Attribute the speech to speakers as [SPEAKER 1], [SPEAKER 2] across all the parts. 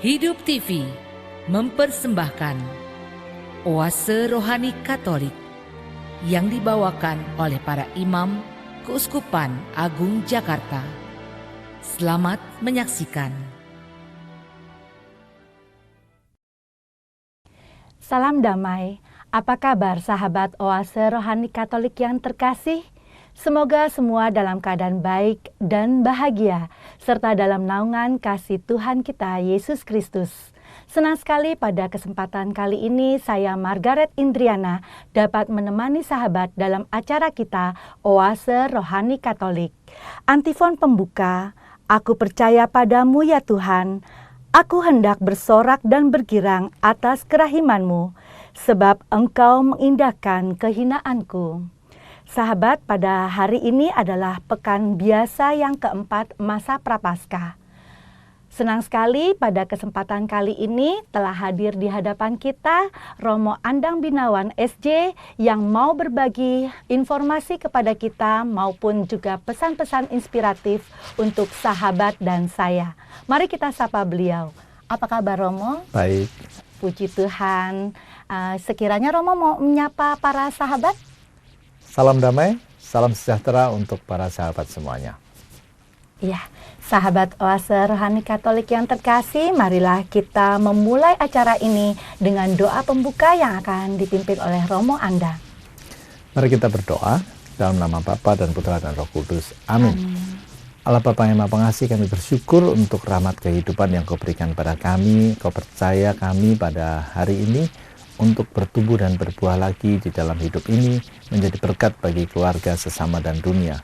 [SPEAKER 1] Hidup TV mempersembahkan Oase Rohani Katolik yang dibawakan oleh para imam Keuskupan Agung Jakarta. Selamat menyaksikan.
[SPEAKER 2] Salam damai, apa kabar sahabat Oase Rohani Katolik yang terkasih? Semoga semua dalam keadaan baik dan bahagia, serta dalam naungan kasih Tuhan kita Yesus Kristus. Senang sekali pada kesempatan kali ini saya Margaret Indriana dapat menemani sahabat dalam acara kita Oase Rohani Katolik. Antifon pembuka, aku percaya padamu ya Tuhan, aku hendak bersorak dan bergirang atas kerahimanmu, sebab engkau mengindahkan kehinaanku. Sahabat, pada hari ini adalah pekan biasa yang keempat masa Prapaskah. Senang sekali pada kesempatan kali ini telah hadir di hadapan kita Romo Andang Binawan SJ yang mau berbagi informasi kepada kita maupun juga pesan-pesan inspiratif untuk sahabat dan saya. Mari kita sapa beliau. Apa kabar Romo?
[SPEAKER 3] Baik.
[SPEAKER 2] Puji Tuhan. Sekiranya Romo mau menyapa para sahabat?
[SPEAKER 3] Salam damai, salam sejahtera untuk para sahabat semuanya.
[SPEAKER 2] Ya, sahabat Oase Rohani Katolik yang terkasih, marilah kita memulai acara ini dengan doa pembuka yang akan dipimpin oleh Romo Andang.
[SPEAKER 3] Mari kita berdoa dalam nama Bapa dan Putra dan Roh Kudus. Amin. Allah Bapa yang Maha Pengasih, kami bersyukur untuk rahmat kehidupan yang Kau berikan pada kami. Kau percaya kami pada hari ini untuk bertumbuh dan berbuah lagi di dalam hidup ini, menjadi berkat bagi keluarga, sesama, dan dunia.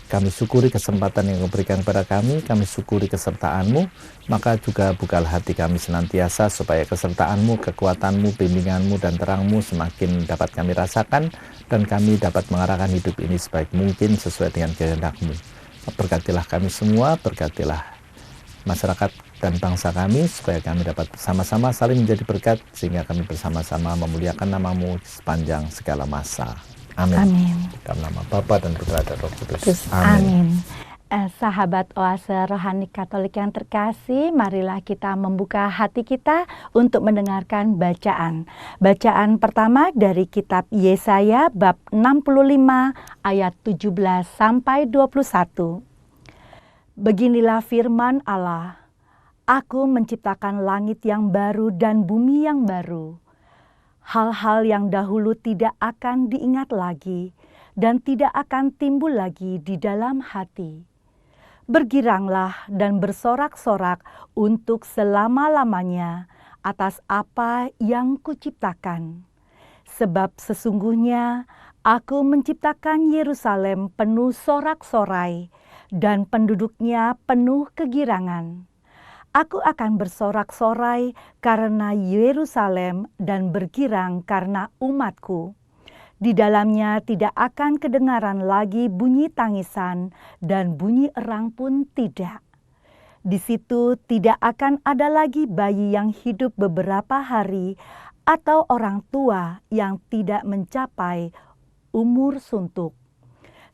[SPEAKER 3] Kami syukuri kesempatan yang Kau berikan pada kami syukuri kesertaan-Mu, maka juga bukalah hati kami senantiasa supaya kesertaan-Mu, kekuatan-Mu, bimbingan-Mu, dan terang-Mu semakin dapat kami rasakan, dan kami dapat mengarahkan hidup ini sebaik mungkin sesuai dengan kehendak-Mu. Berkatilah kami semua, berkatilah masyarakat dan bangsa kami, supaya kami dapat bersama-sama saling menjadi berkat, sehingga kami bersama-sama memuliakan nama-Mu sepanjang segala masa. Amin.
[SPEAKER 2] Amin.
[SPEAKER 3] Dalam nama Bapa dan Putra dan Roh Kudus.
[SPEAKER 2] Amin. Sahabat Oase Rohani Katolik yang terkasih, marilah kita membuka hati kita untuk mendengarkan bacaan. Bacaan pertama dari kitab Yesaya bab 65 ayat 17 sampai 21. Beginilah firman Allah. Aku menciptakan langit yang baru dan bumi yang baru. Hal-hal yang dahulu tidak akan diingat lagi dan tidak akan timbul lagi di dalam hati. Bergiranglah dan bersorak-sorak untuk selama-lamanya atas apa yang kuciptakan. Sebab sesungguhnya aku menciptakan Yerusalem penuh sorak-sorai dan penduduknya penuh kegirangan. Aku akan bersorak-sorai karena Yerusalem dan bergirang karena umatku. Di dalamnya tidak akan kedengaran lagi bunyi tangisan dan bunyi erang pun tidak. Di situ tidak akan ada lagi bayi yang hidup beberapa hari atau orang tua yang tidak mencapai umur suntuk.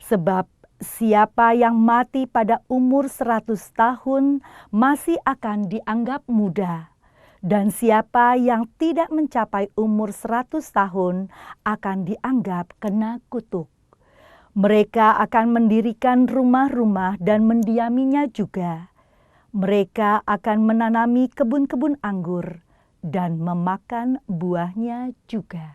[SPEAKER 2] Sebab siapa yang mati pada umur 100 tahun masih akan dianggap muda, dan siapa yang tidak mencapai umur 100 tahun akan dianggap kena kutuk. Mereka akan mendirikan rumah-rumah dan mendiaminya juga. Mereka akan menanami kebun-kebun anggur dan memakan buahnya juga.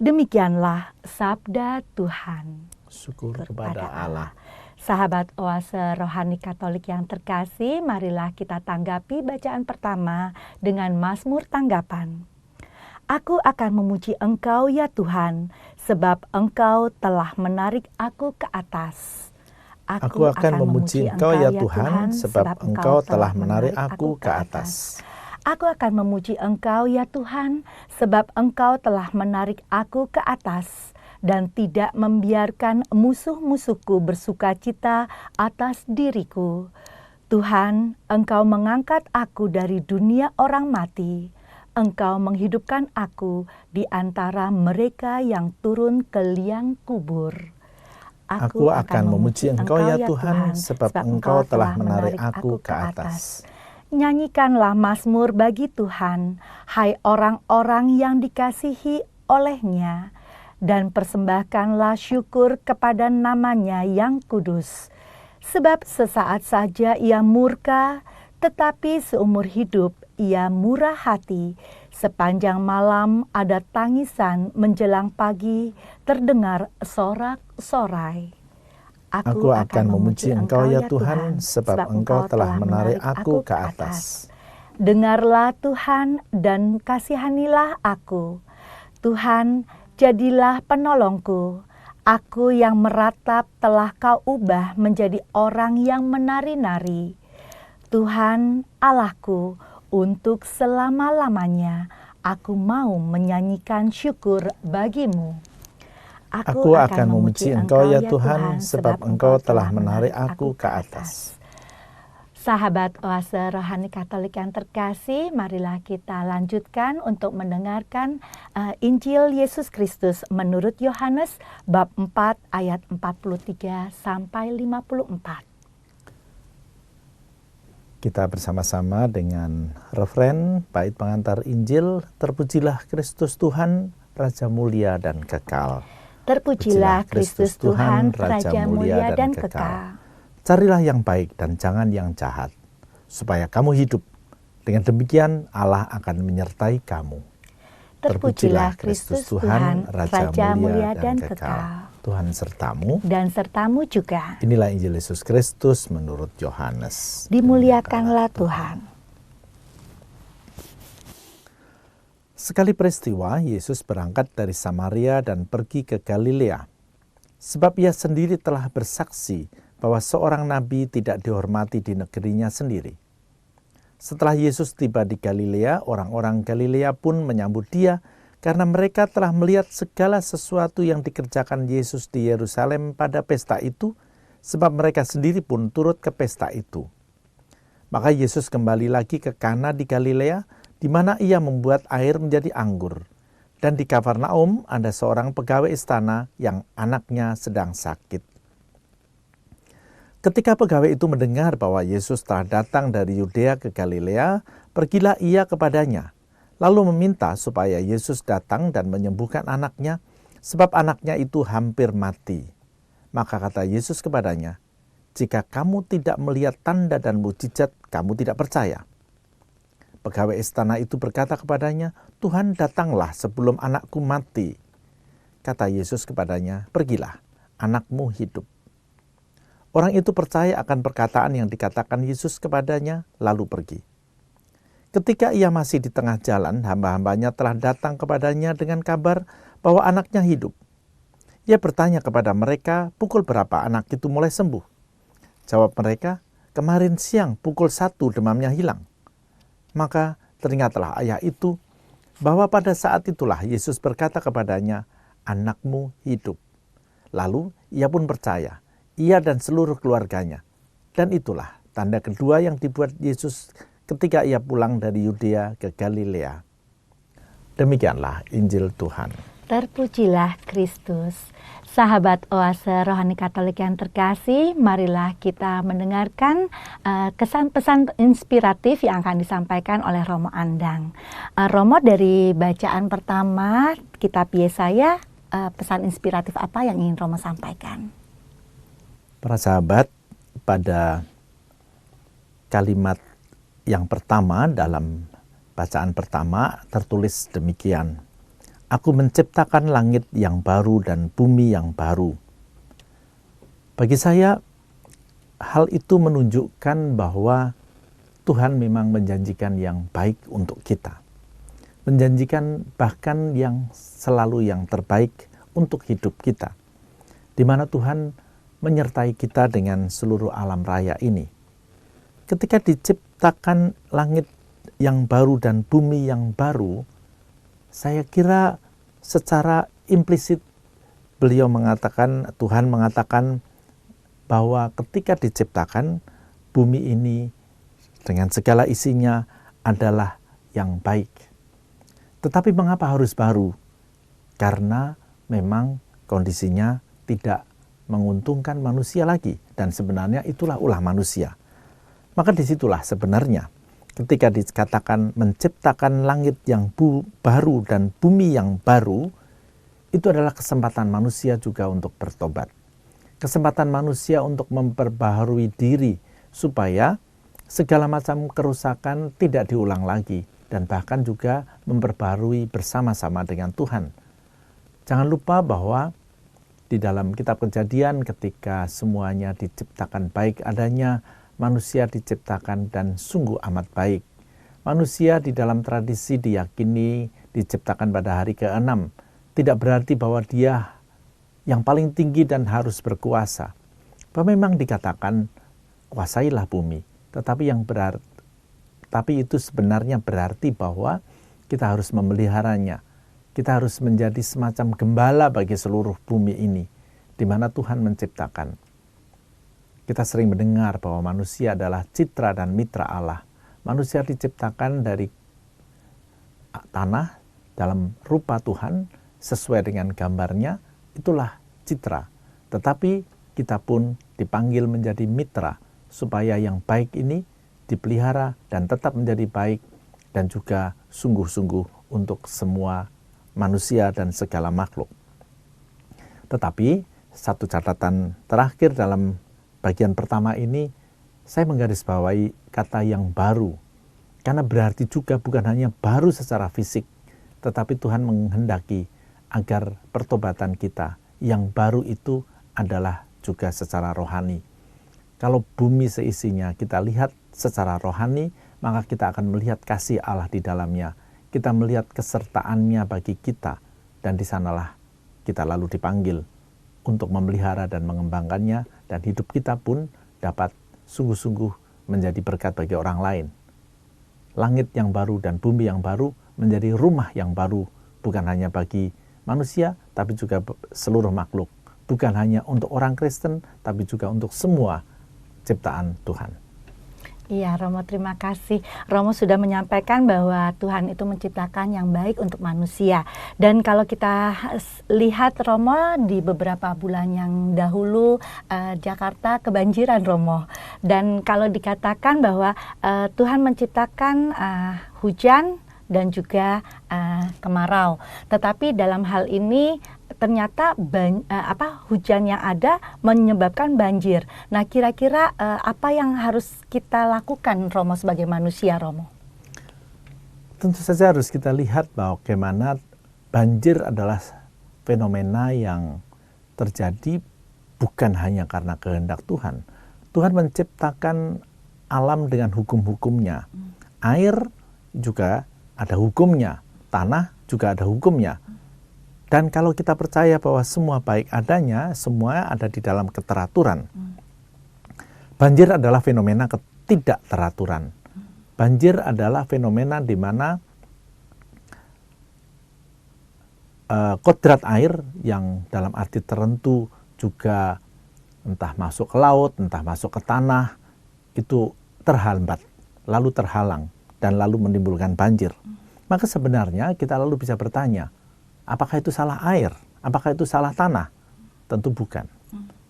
[SPEAKER 2] Demikianlah sabda Tuhan.
[SPEAKER 3] Syukur kepada Allah.
[SPEAKER 2] Sahabat Oase Rohani Katolik yang terkasih, marilah kita tanggapi bacaan pertama dengan Mazmur tanggapan. Aku akan memuji Engkau ya Tuhan, sebab Engkau telah menarik aku ke atas.
[SPEAKER 3] Aku akan memuji Engkau ya Tuhan, sebab Engkau telah menarik aku ke atas.
[SPEAKER 2] Aku akan memuji Engkau ya Tuhan, sebab Engkau telah menarik aku ke atas, dan tidak membiarkan musuh-musuhku bersukacita atas diriku. Tuhan, Engkau mengangkat aku dari dunia orang mati. Engkau menghidupkan aku di antara mereka yang turun ke liang kubur.
[SPEAKER 3] Aku akan memuji Engkau ya Tuhan, sebab Engkau telah menarik aku ke atas.
[SPEAKER 2] Nyanyikanlah mazmur bagi Tuhan, hai orang-orang yang dikasihi oleh-Nya, dan persembahkanlah syukur kepada nama-Nya yang kudus. Sebab sesaat saja Ia murka, tetapi seumur hidup Ia murah hati. Sepanjang malam ada tangisan, menjelang pagi terdengar sorak-sorai.
[SPEAKER 3] Aku akan memuji Engkau ya Tuhan, sebab Engkau telah menarik aku ke atas.
[SPEAKER 2] Dengarlah Tuhan dan kasihanilah aku. Tuhan, jadilah penolongku. Aku yang meratap telah Kau ubah menjadi orang yang menari-nari. Tuhan Allahku, untuk selama-lamanya aku mau menyanyikan syukur bagi-Mu.
[SPEAKER 3] Aku akan memuji Engkau ya Tuhan, sebab Engkau telah menarik aku ke atas.
[SPEAKER 2] Sahabat Oase Rohani Katolik yang terkasih, marilah kita lanjutkan untuk mendengarkan Injil Yesus Kristus menurut Yohanes bab 4 ayat 43 sampai 54.
[SPEAKER 3] Kita bersama-sama dengan refren bait pengantar Injil, terpujilah Kristus Tuhan, Raja mulia dan kekal.
[SPEAKER 2] Terpujilah Kristus Tuhan, Raja mulia dan kekal.
[SPEAKER 3] Carilah yang baik dan jangan yang jahat, supaya kamu hidup. Dengan demikian Allah akan menyertai kamu. Terpujilah Kristus Tuhan, Raja mulia dan kekal. Tuhan sertamu.
[SPEAKER 2] Dan sertamu juga.
[SPEAKER 3] Inilah Injil Yesus Kristus menurut Yohanes.
[SPEAKER 2] Dimuliakanlah Tuhan.
[SPEAKER 3] Sekali peristiwa, Yesus berangkat dari Samaria dan pergi ke Galilea. Sebab Ia sendiri telah bersaksi bahwa seorang nabi tidak dihormati di negerinya sendiri. Setelah Yesus tiba di Galilea, orang-orang Galilea pun menyambut Dia karena mereka telah melihat segala sesuatu yang dikerjakan Yesus di Yerusalem pada pesta itu, sebab mereka sendiri pun turut ke pesta itu. Maka Yesus kembali lagi ke Kana di Galilea, di mana Ia membuat air menjadi anggur. Dan di Kafarnaum ada seorang pegawai istana yang anaknya sedang sakit. Ketika pegawai itu mendengar bahwa Yesus telah datang dari Yudea ke Galilea, pergilah ia kepadanya, lalu meminta supaya Yesus datang dan menyembuhkan anaknya, sebab anaknya itu hampir mati. Maka kata Yesus kepadanya, "Jika kamu tidak melihat tanda dan mukjizat, kamu tidak percaya." Pegawai istana itu berkata kepadanya, "Tuhan, datanglah sebelum anakku mati." Kata Yesus kepadanya, "Pergilah, anakmu hidup." Orang itu percaya akan perkataan yang dikatakan Yesus kepadanya, lalu pergi. Ketika ia masih di tengah jalan, hamba-hambanya telah datang kepadanya dengan kabar bahwa anaknya hidup. Ia bertanya kepada mereka, "Pukul berapa anak itu mulai sembuh?" Jawab mereka, "Kemarin siang pukul 1 demamnya hilang." Maka teringatlah ayah itu bahwa pada saat itulah Yesus berkata kepadanya, "Anakmu hidup." Lalu ia pun percaya, ia dan seluruh keluarganya. Dan itulah tanda kedua yang dibuat Yesus ketika ia pulang dari Yudea ke Galilea. Demikianlah Injil Tuhan.
[SPEAKER 2] Terpujilah Kristus. Sahabat Oase Rohani Katolik yang terkasih, marilah kita mendengarkan kesan pesan inspiratif yang akan disampaikan oleh Romo Andang. Romo, dari bacaan pertama kitab Yesaya, pesan inspiratif apa yang ingin Romo sampaikan?
[SPEAKER 3] Para sahabat, pada kalimat yang pertama dalam bacaan pertama tertulis demikian, "Aku menciptakan langit yang baru dan bumi yang baru." Bagi saya, hal itu menunjukkan bahwa Tuhan memang menjanjikan yang baik untuk kita. Menjanjikan bahkan yang selalu yang terbaik untuk hidup kita. Di mana Tuhan menyertai kita dengan seluruh alam raya ini. Ketika diciptakan langit yang baru dan bumi yang baru, saya kira secara implisit Tuhan mengatakan bahwa ketika diciptakan bumi ini dengan segala isinya adalah yang baik. Tetapi mengapa harus baru? Karena memang kondisinya tidak menguntungkan manusia lagi, dan sebenarnya itulah ulah manusia. Maka disitulah sebenarnya ketika dikatakan menciptakan langit yang baru dan bumi yang baru, itu adalah kesempatan manusia juga untuk bertobat. Kesempatan manusia untuk memperbaharui diri supaya segala macam kerusakan tidak diulang lagi, dan bahkan juga memperbaharui bersama-sama dengan Tuhan. Jangan lupa bahwa di dalam kitab Kejadian ketika semuanya diciptakan baik adanya, manusia diciptakan dan sungguh amat baik. Manusia di dalam tradisi diyakini diciptakan pada hari ke-6. Tidak berarti bahwa dia yang paling tinggi dan harus berkuasa. Bahwa memang dikatakan kuasailah bumi, tetapi itu sebenarnya berarti bahwa kita harus memeliharanya. Kita harus menjadi semacam gembala bagi seluruh bumi ini, di mana Tuhan menciptakan. Kita sering mendengar bahwa manusia adalah citra dan mitra Allah. Manusia diciptakan dari tanah dalam rupa Tuhan, sesuai dengan gambarnya, itulah citra. Tetapi kita pun dipanggil menjadi mitra, supaya yang baik ini dipelihara dan tetap menjadi baik, dan juga sungguh-sungguh untuk semua manusia dan segala makhluk. Tetapi satu catatan terakhir dalam bagian pertama ini, saya menggarisbawahi kata yang baru, karena berarti juga bukan hanya baru secara fisik, tetapi Tuhan menghendaki agar pertobatan kita yang baru itu adalah juga secara rohani. Kalau bumi seisinya kita lihat secara rohani, maka kita akan melihat kasih Allah di dalamnya. Kita melihat kesertaannya bagi kita, dan di sanalah kita lalu dipanggil untuk memelihara dan mengembangkannya, dan hidup kita pun dapat sungguh-sungguh menjadi berkat bagi orang lain. Langit yang baru dan bumi yang baru menjadi rumah yang baru, bukan hanya bagi manusia, tapi juga seluruh makhluk. Bukan hanya untuk orang Kristen, tapi juga untuk semua ciptaan Tuhan.
[SPEAKER 2] Iya, Romo, terima kasih. Romo sudah menyampaikan bahwa Tuhan itu menciptakan yang baik untuk manusia. Dan kalau kita lihat, Romo, di beberapa bulan yang dahulu Jakarta kebanjiran, Romo. Dan kalau dikatakan bahwa Tuhan menciptakan hujan dan juga kemarau. Tetapi dalam hal ini ternyata hujan yang ada menyebabkan banjir. Nah, kira-kira apa yang harus kita lakukan, Romo, sebagai manusia, Romo?
[SPEAKER 3] Tentu saja harus kita lihat bahwa bagaimana banjir adalah fenomena yang terjadi bukan hanya karena kehendak Tuhan. Tuhan menciptakan alam dengan hukum-hukumnya. Air juga ada hukumnya, tanah juga ada hukumnya. Dan kalau kita percaya bahwa semua baik adanya, semua ada di dalam keteraturan. Banjir adalah fenomena ketidakteraturan. Banjir adalah fenomena di mana kodrat air yang dalam arti tertentu juga entah masuk ke laut, entah masuk ke tanah, itu terhambat, lalu terhalang, dan lalu menimbulkan banjir. Maka sebenarnya kita lalu bisa bertanya, apakah itu salah air? Apakah itu salah tanah? Tentu bukan.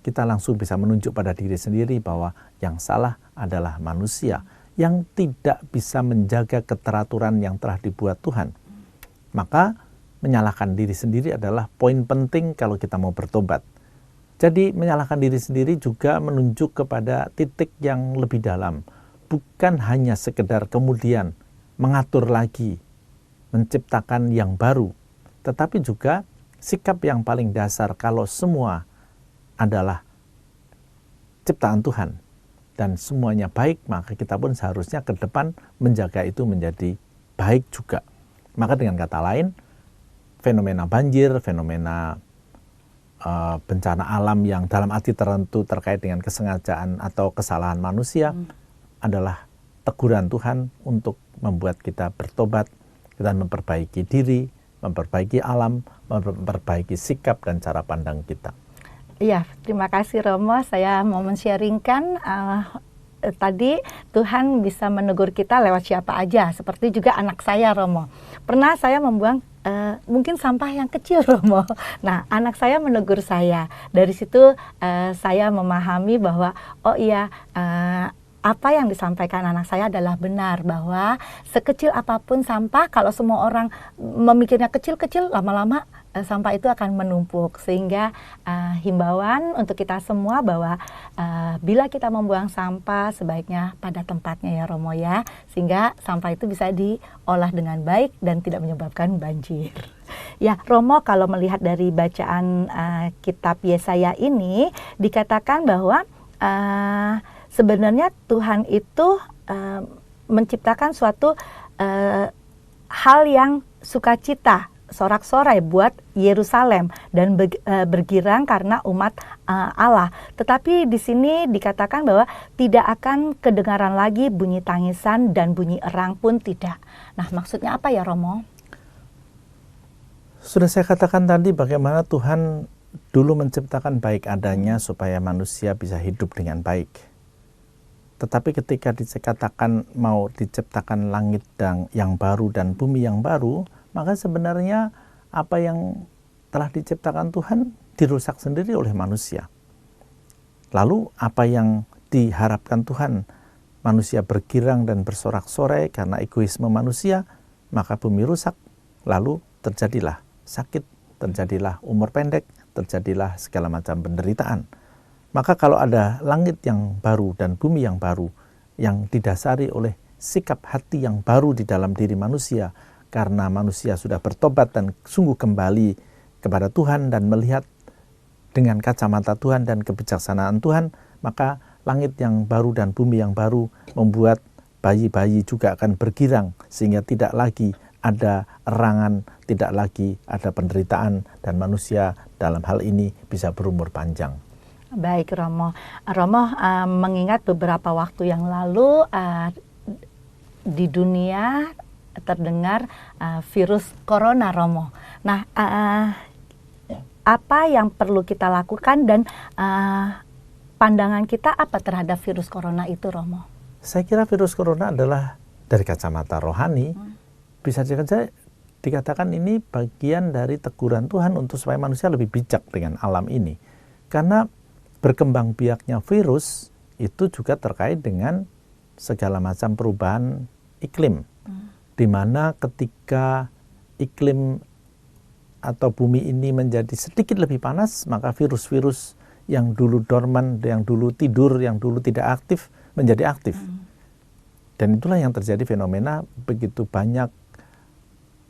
[SPEAKER 3] Kita langsung bisa menunjuk pada diri sendiri bahwa yang salah adalah manusia yang tidak bisa menjaga keteraturan yang telah dibuat Tuhan. Maka menyalahkan diri sendiri adalah poin penting kalau kita mau bertobat. Jadi menyalahkan diri sendiri juga menunjuk kepada titik yang lebih dalam. Bukan hanya sekedar kemudian mengatur lagi, menciptakan yang baru, tetapi juga sikap yang paling dasar kalau semua adalah ciptaan Tuhan dan semuanya baik, maka kita pun seharusnya ke depan menjaga itu menjadi baik juga. Maka dengan kata lain, fenomena banjir, fenomena bencana alam yang dalam arti tertentu terkait dengan kesengajaan atau kesalahan manusia adalah teguran Tuhan untuk membuat kita bertobat dan memperbaiki diri, memperbaiki alam, memperbaiki sikap dan cara pandang kita.
[SPEAKER 2] Iya, terima kasih, Romo. Saya mau men-sharingkan tadi Tuhan bisa menegur kita lewat siapa aja, seperti juga anak saya, Romo. Pernah saya membuang mungkin sampah yang kecil, Romo. Nah, anak saya menegur saya. Dari situ saya memahami bahwa oh iya, apa yang disampaikan anak saya adalah benar, bahwa sekecil apapun sampah, kalau semua orang memikirnya kecil-kecil, lama-lama sampah itu akan menumpuk. Sehingga himbauan untuk kita semua bahwa bila kita membuang sampah sebaiknya pada tempatnya ya Romo ya, sehingga sampah itu bisa diolah dengan baik dan tidak menyebabkan banjir. Ya Romo, kalau melihat dari bacaan kitab Yesaya ini dikatakan bahwa sebenarnya Tuhan itu menciptakan suatu hal yang sukacita, sorak-sorai buat Yerusalem dan bergirang karena umat Allah. Tetapi di sini dikatakan bahwa tidak akan kedengaran lagi bunyi tangisan dan bunyi erang pun tidak. Nah, maksudnya apa ya Romo?
[SPEAKER 3] Sudah saya katakan tadi bagaimana Tuhan dulu menciptakan baik adanya supaya manusia bisa hidup dengan baik. Tetapi ketika dikatakan mau diciptakan langit yang baru dan bumi yang baru, maka sebenarnya apa yang telah diciptakan Tuhan dirusak sendiri oleh manusia. Lalu apa yang diharapkan Tuhan? Manusia bergirang dan bersorak-sorai karena egoisme manusia, maka bumi rusak, lalu terjadilah sakit, terjadilah umur pendek, terjadilah segala macam penderitaan. Maka kalau ada langit yang baru dan bumi yang baru yang didasari oleh sikap hati yang baru di dalam diri manusia, karena manusia sudah bertobat dan sungguh kembali kepada Tuhan dan melihat dengan kacamata Tuhan dan kebijaksanaan Tuhan, maka langit yang baru dan bumi yang baru membuat bayi-bayi juga akan bergirang sehingga tidak lagi ada erangan, tidak lagi ada penderitaan, dan manusia dalam hal ini bisa berumur panjang.
[SPEAKER 2] Baik Romo, mengingat beberapa waktu yang lalu di dunia terdengar virus corona Romo. Nah, apa yang perlu kita lakukan dan pandangan kita apa terhadap virus corona itu Romo?
[SPEAKER 3] Saya kira virus corona adalah dari kacamata rohani, bisa dikatakan ini bagian dari teguran Tuhan untuk supaya manusia lebih bijak dengan alam ini. Karena berkembang biaknya virus itu juga terkait dengan segala macam perubahan iklim. Di mana ketika iklim atau bumi ini menjadi sedikit lebih panas, maka virus-virus yang dulu dorman, yang dulu tidur, yang dulu tidak aktif, menjadi aktif. Dan itulah yang terjadi fenomena begitu banyak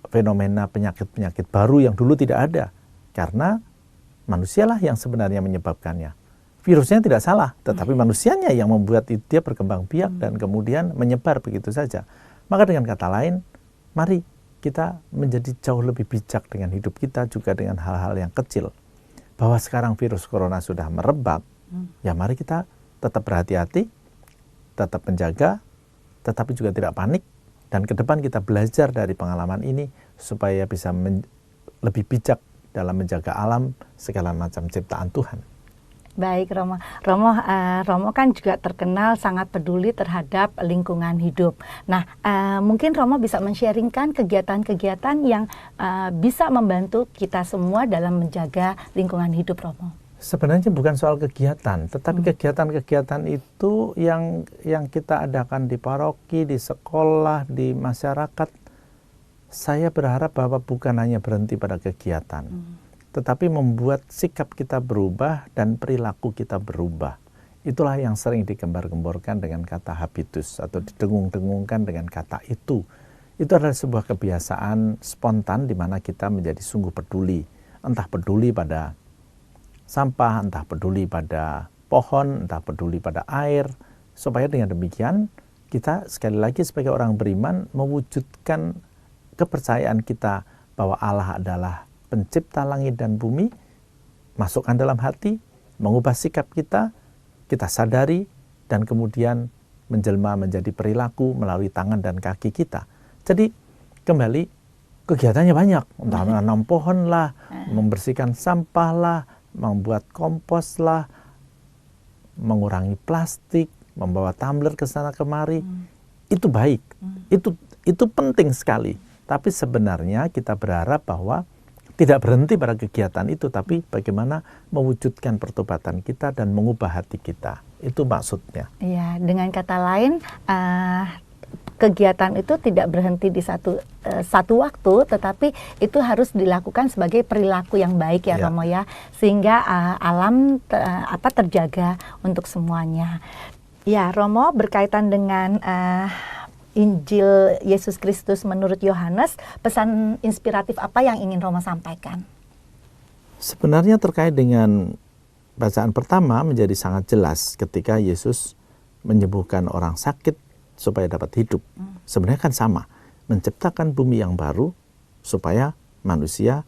[SPEAKER 3] fenomena penyakit-penyakit baru yang dulu tidak ada. Karena manusialah yang sebenarnya menyebabkannya. Virusnya tidak salah, tetapi manusianya yang membuat dia berkembang biak dan kemudian menyebar begitu saja. Maka dengan kata lain, mari kita menjadi jauh lebih bijak dengan hidup kita, juga dengan hal-hal yang kecil. Bahwa sekarang virus corona sudah merebak, ya mari kita tetap berhati-hati, tetap menjaga, tetapi juga tidak panik. Dan ke depan kita belajar dari pengalaman ini supaya bisa lebih bijak dalam menjaga alam, segala macam ciptaan Tuhan.
[SPEAKER 2] Baik Romo, Romo kan juga terkenal sangat peduli terhadap lingkungan hidup. Nah, mungkin Romo bisa men-sharingkan kegiatan-kegiatan yang bisa membantu kita semua dalam menjaga lingkungan hidup Romo.
[SPEAKER 3] Sebenarnya bukan soal kegiatan, tetapi kegiatan-kegiatan itu yang kita adakan di paroki, di sekolah, di masyarakat. Saya berharap bahwa bukan hanya berhenti pada kegiatan. Tetapi membuat sikap kita berubah dan perilaku kita berubah. Itulah yang sering digembar-gemborkan dengan kata habitus atau didengung-dengungkan dengan kata itu. Itu adalah sebuah kebiasaan spontan di mana kita menjadi sungguh peduli. Entah peduli pada sampah, entah peduli pada pohon, entah peduli pada air. Supaya dengan demikian kita sekali lagi sebagai orang beriman mewujudkan kepercayaan kita bahwa Allah adalah pencipta langit dan bumi, masukkan dalam hati, mengubah sikap kita sadari, dan kemudian menjelma menjadi perilaku melalui tangan dan kaki kita. Jadi kembali kegiatannya banyak, entah menanam pohon lah, membersihkan sampah lah, membuat kompos lah, mengurangi plastik, membawa tumbler ke sana kemari. Itu baik, itu penting sekali. Tapi sebenarnya kita berharap bahwa tidak berhenti pada kegiatan itu, tapi bagaimana mewujudkan pertobatan kita dan mengubah hati kita. Itu maksudnya.
[SPEAKER 2] Iya, dengan kata lain, kegiatan itu tidak berhenti di satu waktu, tetapi itu harus dilakukan sebagai perilaku yang baik ya, Romo ya, sehingga alam terjaga untuk semuanya. Ya, Romo, berkaitan dengan Injil Yesus Kristus menurut Yohanes, pesan inspiratif apa yang ingin Romo sampaikan?
[SPEAKER 3] Sebenarnya terkait dengan bacaan pertama menjadi sangat jelas ketika Yesus menyembuhkan orang sakit supaya dapat hidup. Sebenarnya kan sama, menciptakan bumi yang baru supaya manusia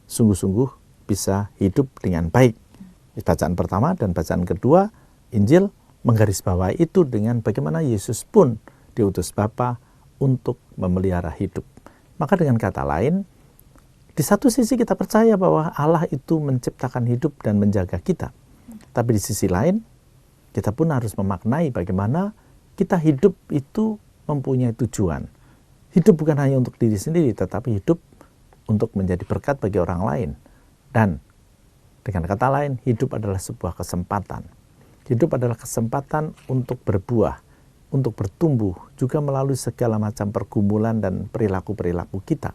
[SPEAKER 3] sungguh-sungguh bisa hidup dengan baik. Bacaan pertama dan bacaan kedua, Injil menggarisbawahi itu dengan bagaimana Yesus pun diutus Bapa untuk memelihara hidup. Maka dengan kata lain, di satu sisi kita percaya bahwa Allah itu menciptakan hidup dan menjaga kita. Tapi di sisi lain, kita pun harus memaknai bagaimana kita hidup itu mempunyai tujuan. Hidup bukan hanya untuk diri sendiri, tetapi hidup untuk menjadi berkat bagi orang lain. Dan dengan kata lain, hidup adalah sebuah kesempatan. Hidup adalah kesempatan untuk berbuah, untuk bertumbuh, juga melalui segala macam pergumulan dan perilaku-perilaku kita.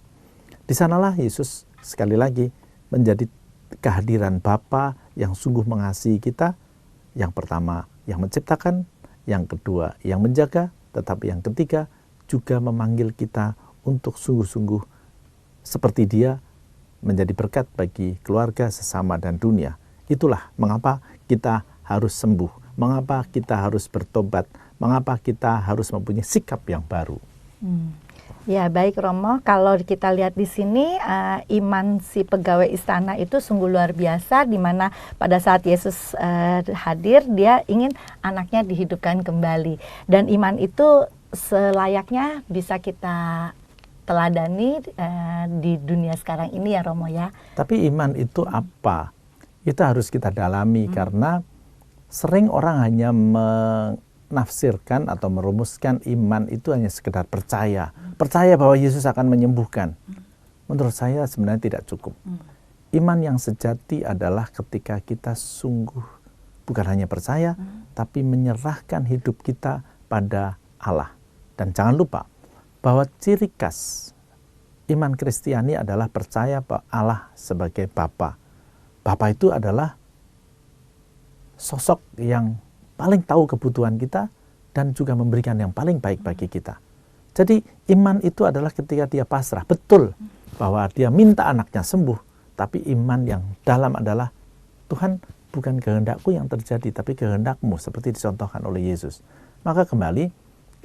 [SPEAKER 3] Di sanalah Yesus sekali lagi menjadi kehadiran Bapa yang sungguh mengasihi kita. Yang pertama yang menciptakan, yang kedua yang menjaga, tetapi yang ketiga juga memanggil kita untuk sungguh-sungguh seperti Dia menjadi berkat bagi keluarga, sesama, dan dunia. Itulah mengapa kita harus sembuh, mengapa kita harus bertobat, mengapa kita harus mempunyai sikap yang baru.
[SPEAKER 2] Ya, baik Romo, kalau kita lihat di sini iman si pegawai istana itu sungguh luar biasa, di mana pada saat Yesus hadir, dia ingin anaknya dihidupkan kembali. Dan iman itu selayaknya bisa kita teladani di dunia sekarang ini ya, Romo ya.
[SPEAKER 3] Tapi iman itu apa? Itu harus kita dalami, karena sering orang hanya menafsirkan atau merumuskan iman itu hanya sekedar percaya. Percaya bahwa Yesus akan menyembuhkan. Menurut saya sebenarnya tidak cukup. Iman yang sejati adalah ketika kita sungguh bukan hanya percaya, tapi menyerahkan hidup kita pada Allah. Dan jangan lupa bahwa ciri khas iman Kristiani adalah percaya bahwa Allah sebagai Bapa. Bapa itu adalah sosok yang paling tahu kebutuhan kita dan juga memberikan yang paling baik bagi kita. Jadi iman itu adalah ketika dia pasrah, betul bahwa dia minta anaknya sembuh, tapi iman yang dalam adalah Tuhan, bukan kehendakku yang terjadi, tapi kehendakmu, seperti dicontohkan oleh Yesus. Maka kembali,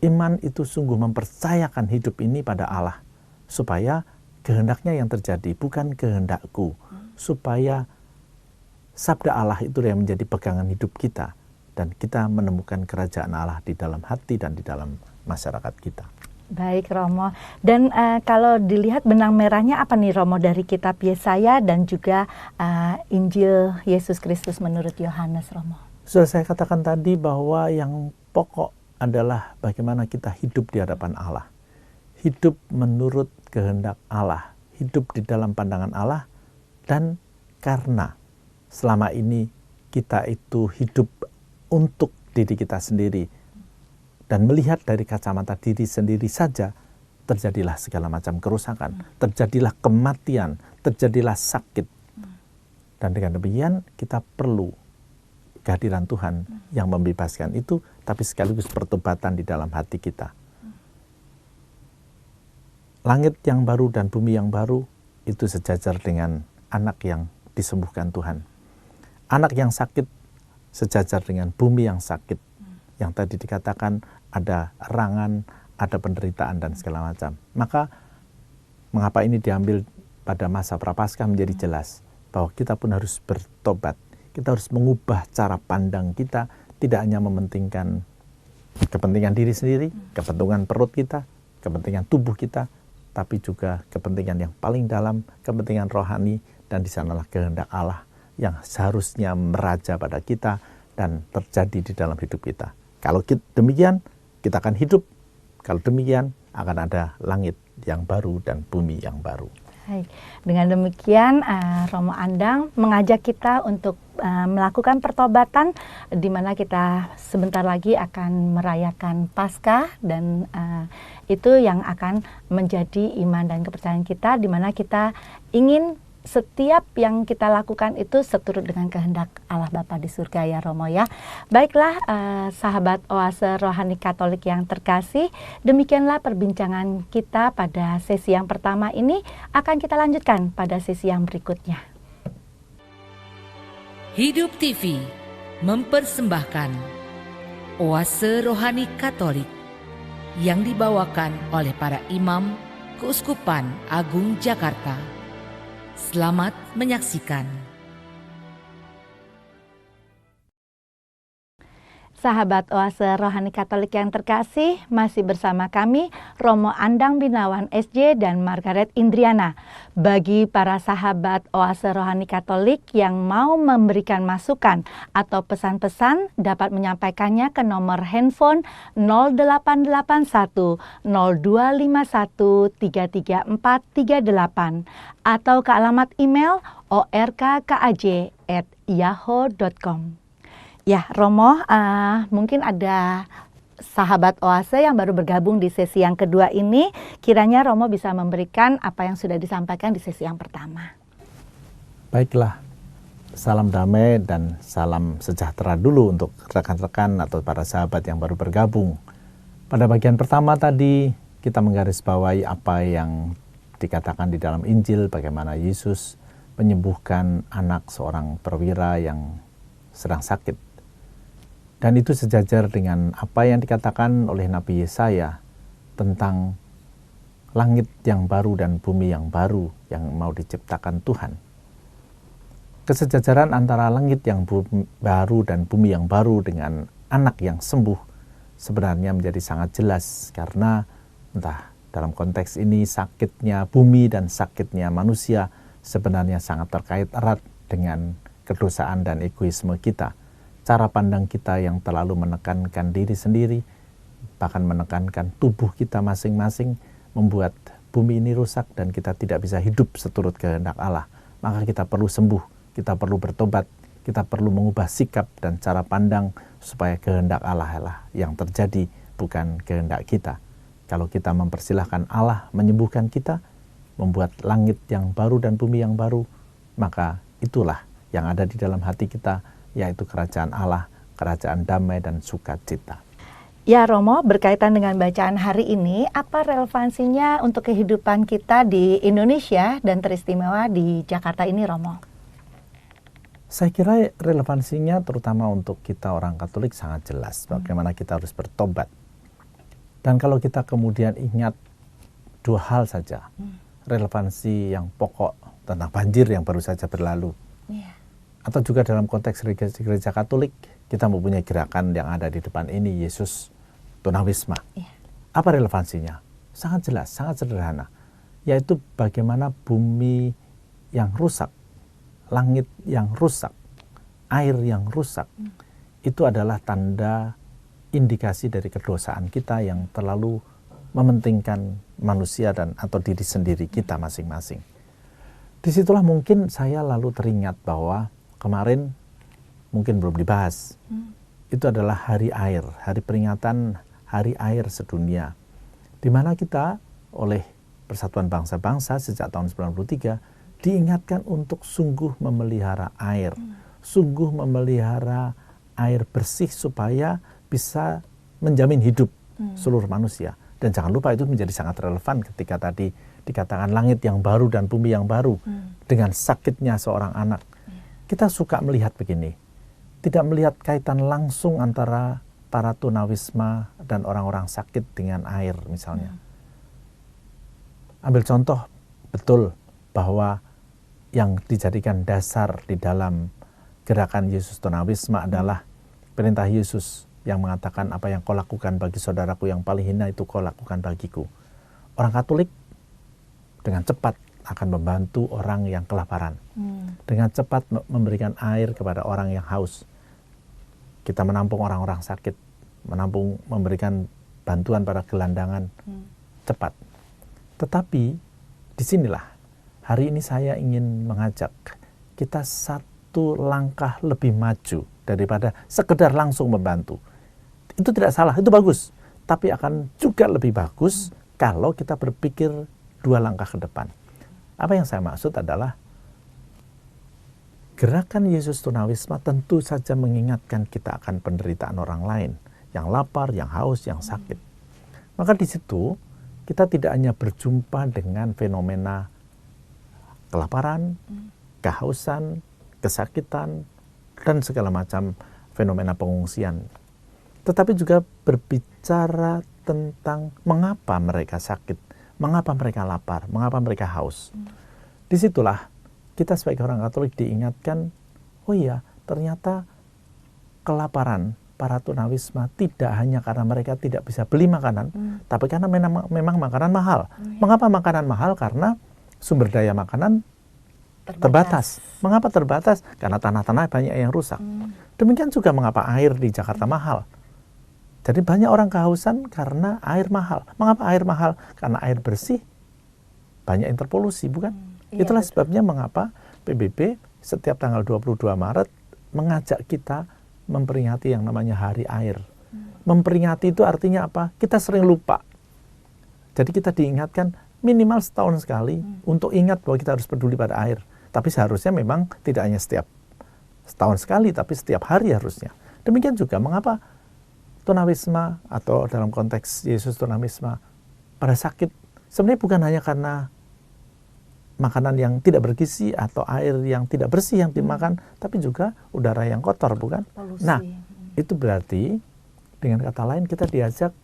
[SPEAKER 3] iman itu sungguh mempercayakan hidup ini pada Allah, supaya kehendaknya yang terjadi, bukan kehendakku, supaya sabda Allah itu yang menjadi pegangan hidup kita, dan kita menemukan kerajaan Allah di dalam hati dan di dalam masyarakat kita.
[SPEAKER 2] Baik Romo, dan kalau dilihat benang merahnya apa nih Romo dari kitab Yesaya dan juga Injil Yesus Kristus menurut Yohanes, Romo?
[SPEAKER 3] Sudah saya katakan tadi bahwa yang pokok adalah bagaimana kita hidup di hadapan Allah. Hidup menurut kehendak Allah, hidup di dalam pandangan Allah, dan karena selama ini kita itu hidup untuk diri kita sendiri, dan melihat dari kacamata diri sendiri saja, terjadilah segala macam kerusakan, terjadilah kematian, terjadilah sakit. Dan dengan demikian kita perlu kehadiran Tuhan yang membebaskan itu, tapi sekaligus pertobatan di dalam hati kita. Langit yang baru dan bumi yang baru itu sejajar dengan anak yang disembuhkan Tuhan. Anak yang sakit sejajar dengan bumi yang sakit. Yang tadi dikatakan ada rangan, ada penderitaan dan segala macam. Maka mengapa ini diambil pada masa Prapaskah menjadi jelas bahwa kita pun harus bertobat. Kita harus mengubah cara pandang kita, tidak hanya mementingkan kepentingan diri sendiri, kepentingan perut kita, kepentingan tubuh kita, tapi juga kepentingan yang paling dalam, kepentingan rohani, dan di sanalah kehendak Allah yang seharusnya meraja pada kita dan terjadi di dalam hidup kita. Kalau demikian, kita akan hidup. Kalau demikian, akan ada langit yang baru dan bumi yang baru.
[SPEAKER 2] Baik. Dengan demikian Romo Andang mengajak kita untuk melakukan pertobatan, di mana kita sebentar lagi akan merayakan Paskah, dan itu yang akan menjadi iman dan kepercayaan kita, di mana kita ingin setiap yang kita lakukan itu seturut dengan kehendak Allah Bapa di surga, ya Romo ya. Baiklah sahabat Oase Rohani Katolik yang terkasih, demikianlah perbincangan kita pada sesi yang pertama ini. Akan kita lanjutkan pada sesi yang berikutnya.
[SPEAKER 1] Hidup TV mempersembahkan Oase Rohani Katolik yang dibawakan oleh para imam Keuskupan Agung Jakarta. Selamat menyaksikan.
[SPEAKER 2] Sahabat Oase Rohani Katolik yang terkasih, masih bersama kami Romo Andang Binawan SJ dan Margaret Indriana. Bagi para sahabat Oase Rohani Katolik yang mau memberikan masukan atau pesan-pesan, dapat menyampaikannya ke nomor handphone 0881 0251 33438 atau ke alamat email orkkaj@yahoo.com. Ya, Romo, mungkin ada sahabat Oase yang baru bergabung di sesi yang kedua ini. Kiranya Romo bisa memberikan apa yang sudah disampaikan di sesi yang pertama.
[SPEAKER 3] Baiklah, salam damai dan salam sejahtera dulu untuk rekan-rekan atau para sahabat yang baru bergabung. Pada bagian pertama tadi, kita menggarisbawahi apa yang dikatakan di dalam Injil, bagaimana Yesus menyembuhkan anak seorang perwira yang sedang sakit. Dan itu sejajar dengan apa yang dikatakan oleh Nabi Yesaya tentang langit yang baru dan bumi yang baru yang mau diciptakan Tuhan. Kesejajaran antara langit yang baru dan bumi yang baru dengan anak yang sembuh sebenarnya menjadi sangat jelas, karena entah dalam konteks ini sakitnya bumi dan sakitnya manusia sebenarnya sangat terkait erat dengan kedosaan dan egoisme kita. Cara pandang kita yang terlalu menekankan diri sendiri, bahkan menekankan tubuh kita masing-masing, membuat bumi ini rusak dan kita tidak bisa hidup seturut kehendak Allah. Maka kita perlu sembuh, kita perlu bertobat, kita perlu mengubah sikap dan cara pandang supaya kehendak Allah lah yang terjadi, bukan kehendak kita. Kalau kita mempersilahkan Allah menyembuhkan kita, membuat langit yang baru dan bumi yang baru, maka itulah yang ada di dalam hati kita, yaitu kerajaan Allah, kerajaan damai dan sukacita.
[SPEAKER 2] Ya Romo, berkaitan dengan bacaan hari ini, apa relevansinya untuk kehidupan kita di Indonesia dan teristimewa di Jakarta ini, Romo?
[SPEAKER 3] Saya kira relevansinya terutama untuk kita orang Katolik sangat jelas, bagaimana kita harus bertobat. Dan kalau kita kemudian ingat dua hal saja, relevansi yang pokok tentang banjir yang baru saja berlalu, atau juga dalam konteks gereja Katolik, kita mempunyai gerakan yang ada di depan ini, Yesus Tunawisma. Apa relevansinya? Sangat jelas, sangat sederhana, yaitu bagaimana bumi yang rusak, langit yang rusak, air yang rusak, itu adalah tanda indikasi dari kedosaan kita yang terlalu mementingkan manusia dan atau diri sendiri kita masing-masing. Disitulah mungkin saya lalu teringat bahwa kemarin mungkin belum dibahas, itu adalah Hari Air, hari peringatan Hari Air sedunia, di mana kita oleh Persatuan Bangsa-Bangsa sejak tahun 93 diingatkan untuk sungguh memelihara air, sungguh memelihara air bersih supaya bisa menjamin hidup seluruh manusia. Dan jangan lupa itu menjadi sangat relevan ketika tadi dikatakan langit yang baru dan bumi yang baru dengan sakitnya seorang anak. Kita suka melihat begini, tidak melihat kaitan langsung antara para tunawisma dan orang-orang sakit dengan air misalnya. Ambil contoh, betul bahwa yang dijadikan dasar di dalam gerakan Yesus Tunawisma adalah perintah Yesus yang mengatakan apa yang kau lakukan bagi saudaraku yang paling hina itu kau lakukan bagiku. Orang Katolik dengan cepat akan membantu orang yang kelaparan, dengan cepat memberikan air kepada orang yang haus. Kita menampung orang-orang sakit, memberikan bantuan pada gelandangan, cepat. Tetapi disinilah hari ini saya ingin mengajak kita satu langkah lebih maju daripada sekedar langsung membantu. Itu tidak salah, itu bagus. Tapi akan juga lebih bagus kalau kita berpikir 2 langkah ke depan. Apa yang saya maksud adalah gerakan Yesus Tunawisma tentu saja mengingatkan kita akan penderitaan orang lain, yang lapar, yang haus, yang sakit. Maka di situ kita tidak hanya berjumpa dengan fenomena kelaparan, kehausan, kesakitan, dan segala macam fenomena pengungsian. Tetapi juga berbicara tentang mengapa mereka sakit, mengapa mereka lapar, mengapa mereka haus. Disitulah kita sebagai orang Katolik diingatkan, oh iya, ternyata kelaparan para tunawisma tidak hanya karena mereka tidak bisa beli makanan, tapi karena memang makanan mahal. Mengapa makanan mahal? Karena sumber daya makanan terbatas. Mengapa terbatas? Karena tanah-tanah banyak yang rusak. Demikian juga mengapa air di Jakarta mahal. Jadi banyak orang kehausan karena air mahal. Mengapa air mahal? Karena air bersih banyak yang terpolusi, bukan? Itulah sebabnya mengapa PBB setiap tanggal 22 Maret mengajak kita memperingati yang namanya Hari Air. Memperingati itu artinya apa? Kita sering lupa. Jadi kita diingatkan minimal setahun sekali untuk ingat bahwa kita harus peduli pada air. Tapi seharusnya memang tidak hanya setiap setahun sekali, tapi setiap hari harusnya. Demikian juga mengapa tunawisma atau dalam konteks Yesus Tunawisma pada sakit sebenarnya bukan hanya karena makanan yang tidak bergizi atau air yang tidak bersih yang dimakan, tapi juga udara yang kotor, bukan? Polusi. Nah, itu berarti dengan kata lain kita diajak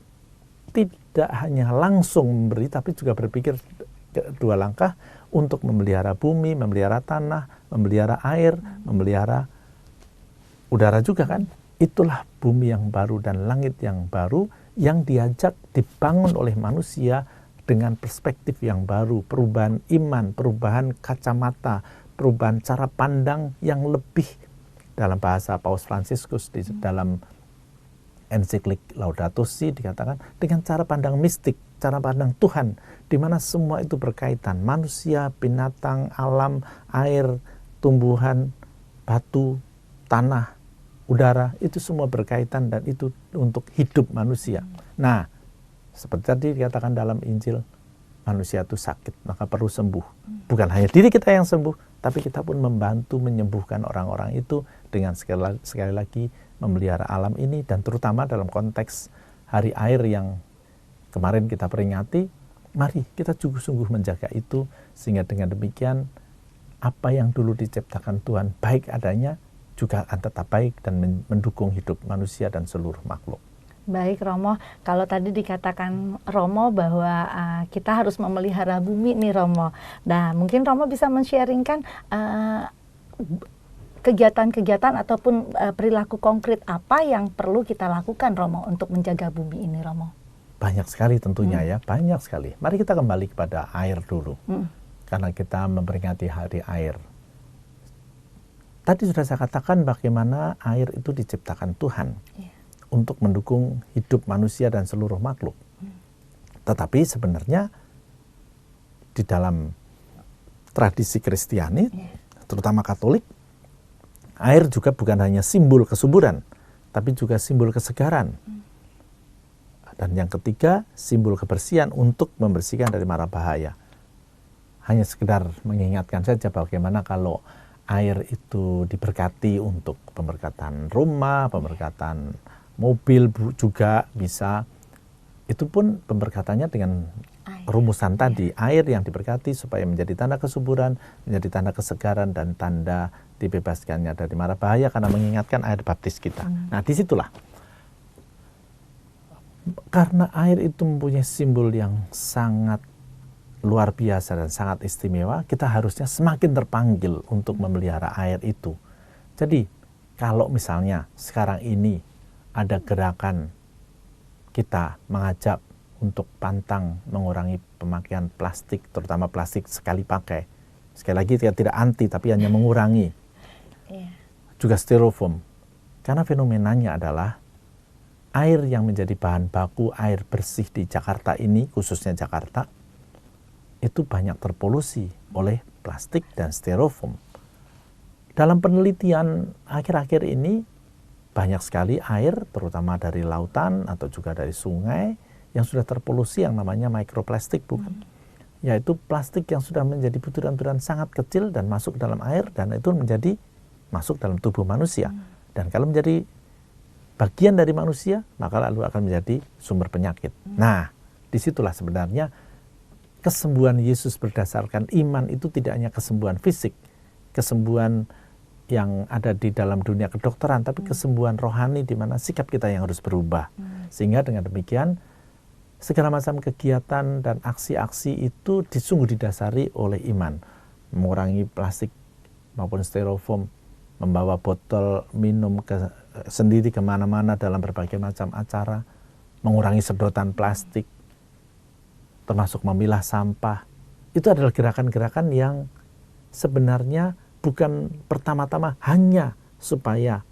[SPEAKER 3] tidak hanya langsung memberi, tapi juga berpikir 2 langkah untuk memelihara bumi, memelihara tanah, memelihara air, memelihara udara juga kan? Itulah bumi yang baru dan langit yang baru yang diajak dibangun oleh manusia dengan perspektif yang baru, perubahan iman, perubahan kacamata, perubahan cara pandang yang lebih, dalam bahasa Paus Fransiskus di dalam ensiklik Laudato Si dikatakan dengan cara pandang mistik, cara pandang Tuhan, di mana semua itu berkaitan, manusia, binatang, alam, air, tumbuhan, batu, tanah, udara, itu semua berkaitan dan itu untuk hidup manusia. Nah, seperti tadi dikatakan dalam Injil, manusia itu sakit, maka perlu sembuh. Bukan hanya diri kita yang sembuh, tapi kita pun membantu menyembuhkan orang-orang itu dengan sekali lagi memelihara alam ini, dan terutama dalam konteks Hari Air yang kemarin kita peringati, mari kita sungguh-sungguh menjaga itu, sehingga dengan demikian apa yang dulu diciptakan Tuhan baik adanya juga akan tetap baik dan mendukung hidup manusia dan seluruh makhluk.
[SPEAKER 2] Baik Romo, kalau tadi dikatakan Romo bahwa kita harus memelihara bumi nih Romo. Nah mungkin Romo bisa men-sharingkan kegiatan-kegiatan ataupun perilaku konkret apa yang perlu kita lakukan Romo untuk menjaga bumi ini Romo.
[SPEAKER 3] Banyak sekali tentunya ya, banyak sekali. Mari kita kembali kepada air dulu. Karena kita memperingati Hari Air. Tadi sudah saya katakan bagaimana air itu diciptakan Tuhan. Untuk mendukung hidup manusia dan seluruh makhluk. Tetapi sebenarnya di dalam tradisi Kristiani, terutama Katolik, air juga bukan hanya simbol kesuburan, tapi juga simbol kesegaran. Dan yang ketiga, simbol kebersihan untuk membersihkan dari mara bahaya. Hanya sekedar mengingatkan saja bagaimana kalau air itu diberkati untuk pemberkatan rumah, pemberkatan mobil juga bisa. Itu pun pemberkatannya dengan rumusan tadi, air yang diberkati supaya menjadi tanda kesuburan, menjadi tanda kesegaran dan tanda dibebaskannya dari mara bahaya karena mengingatkan air baptis kita. Nah, disitulah karena air itu mempunyai simbol yang sangat luar biasa dan sangat istimewa, kita harusnya semakin terpanggil untuk memelihara air itu. Jadi, kalau misalnya sekarang ini ada gerakan kita mengajak untuk pantang mengurangi pemakaian plastik, terutama plastik sekali pakai. Sekali lagi tidak anti, tapi hanya mengurangi. Juga styrofoam. Karena fenomenanya adalah air yang menjadi bahan baku air bersih di Jakarta ini, khususnya Jakarta, itu banyak terpolusi oleh plastik dan styrofoam. Dalam penelitian akhir-akhir ini banyak sekali air, terutama dari lautan atau juga dari sungai, yang sudah terpolusi yang namanya mikroplastik, bukan? Yaitu plastik yang sudah menjadi butiran-butiran sangat kecil dan masuk ke dalam air, dan itu masuk dalam tubuh manusia. Dan kalau menjadi bagian dari manusia, maka lalu akan menjadi sumber penyakit. Nah, disitulah sebenarnya kesembuhan Yesus berdasarkan iman itu tidak hanya kesembuhan fisik, kesembuhan yang ada di dalam dunia kedokteran, tapi kesembuhan rohani di mana sikap kita yang harus berubah. Sehingga dengan demikian, segala macam kegiatan dan aksi-aksi itu sungguh didasari oleh iman. Mengurangi plastik maupun styrofoam, membawa botol minum sendiri kemana-mana dalam berbagai macam acara, mengurangi sedotan plastik, termasuk memilah sampah. Itu adalah gerakan-gerakan yang sebenarnya bukan pertama-tama hanya supaya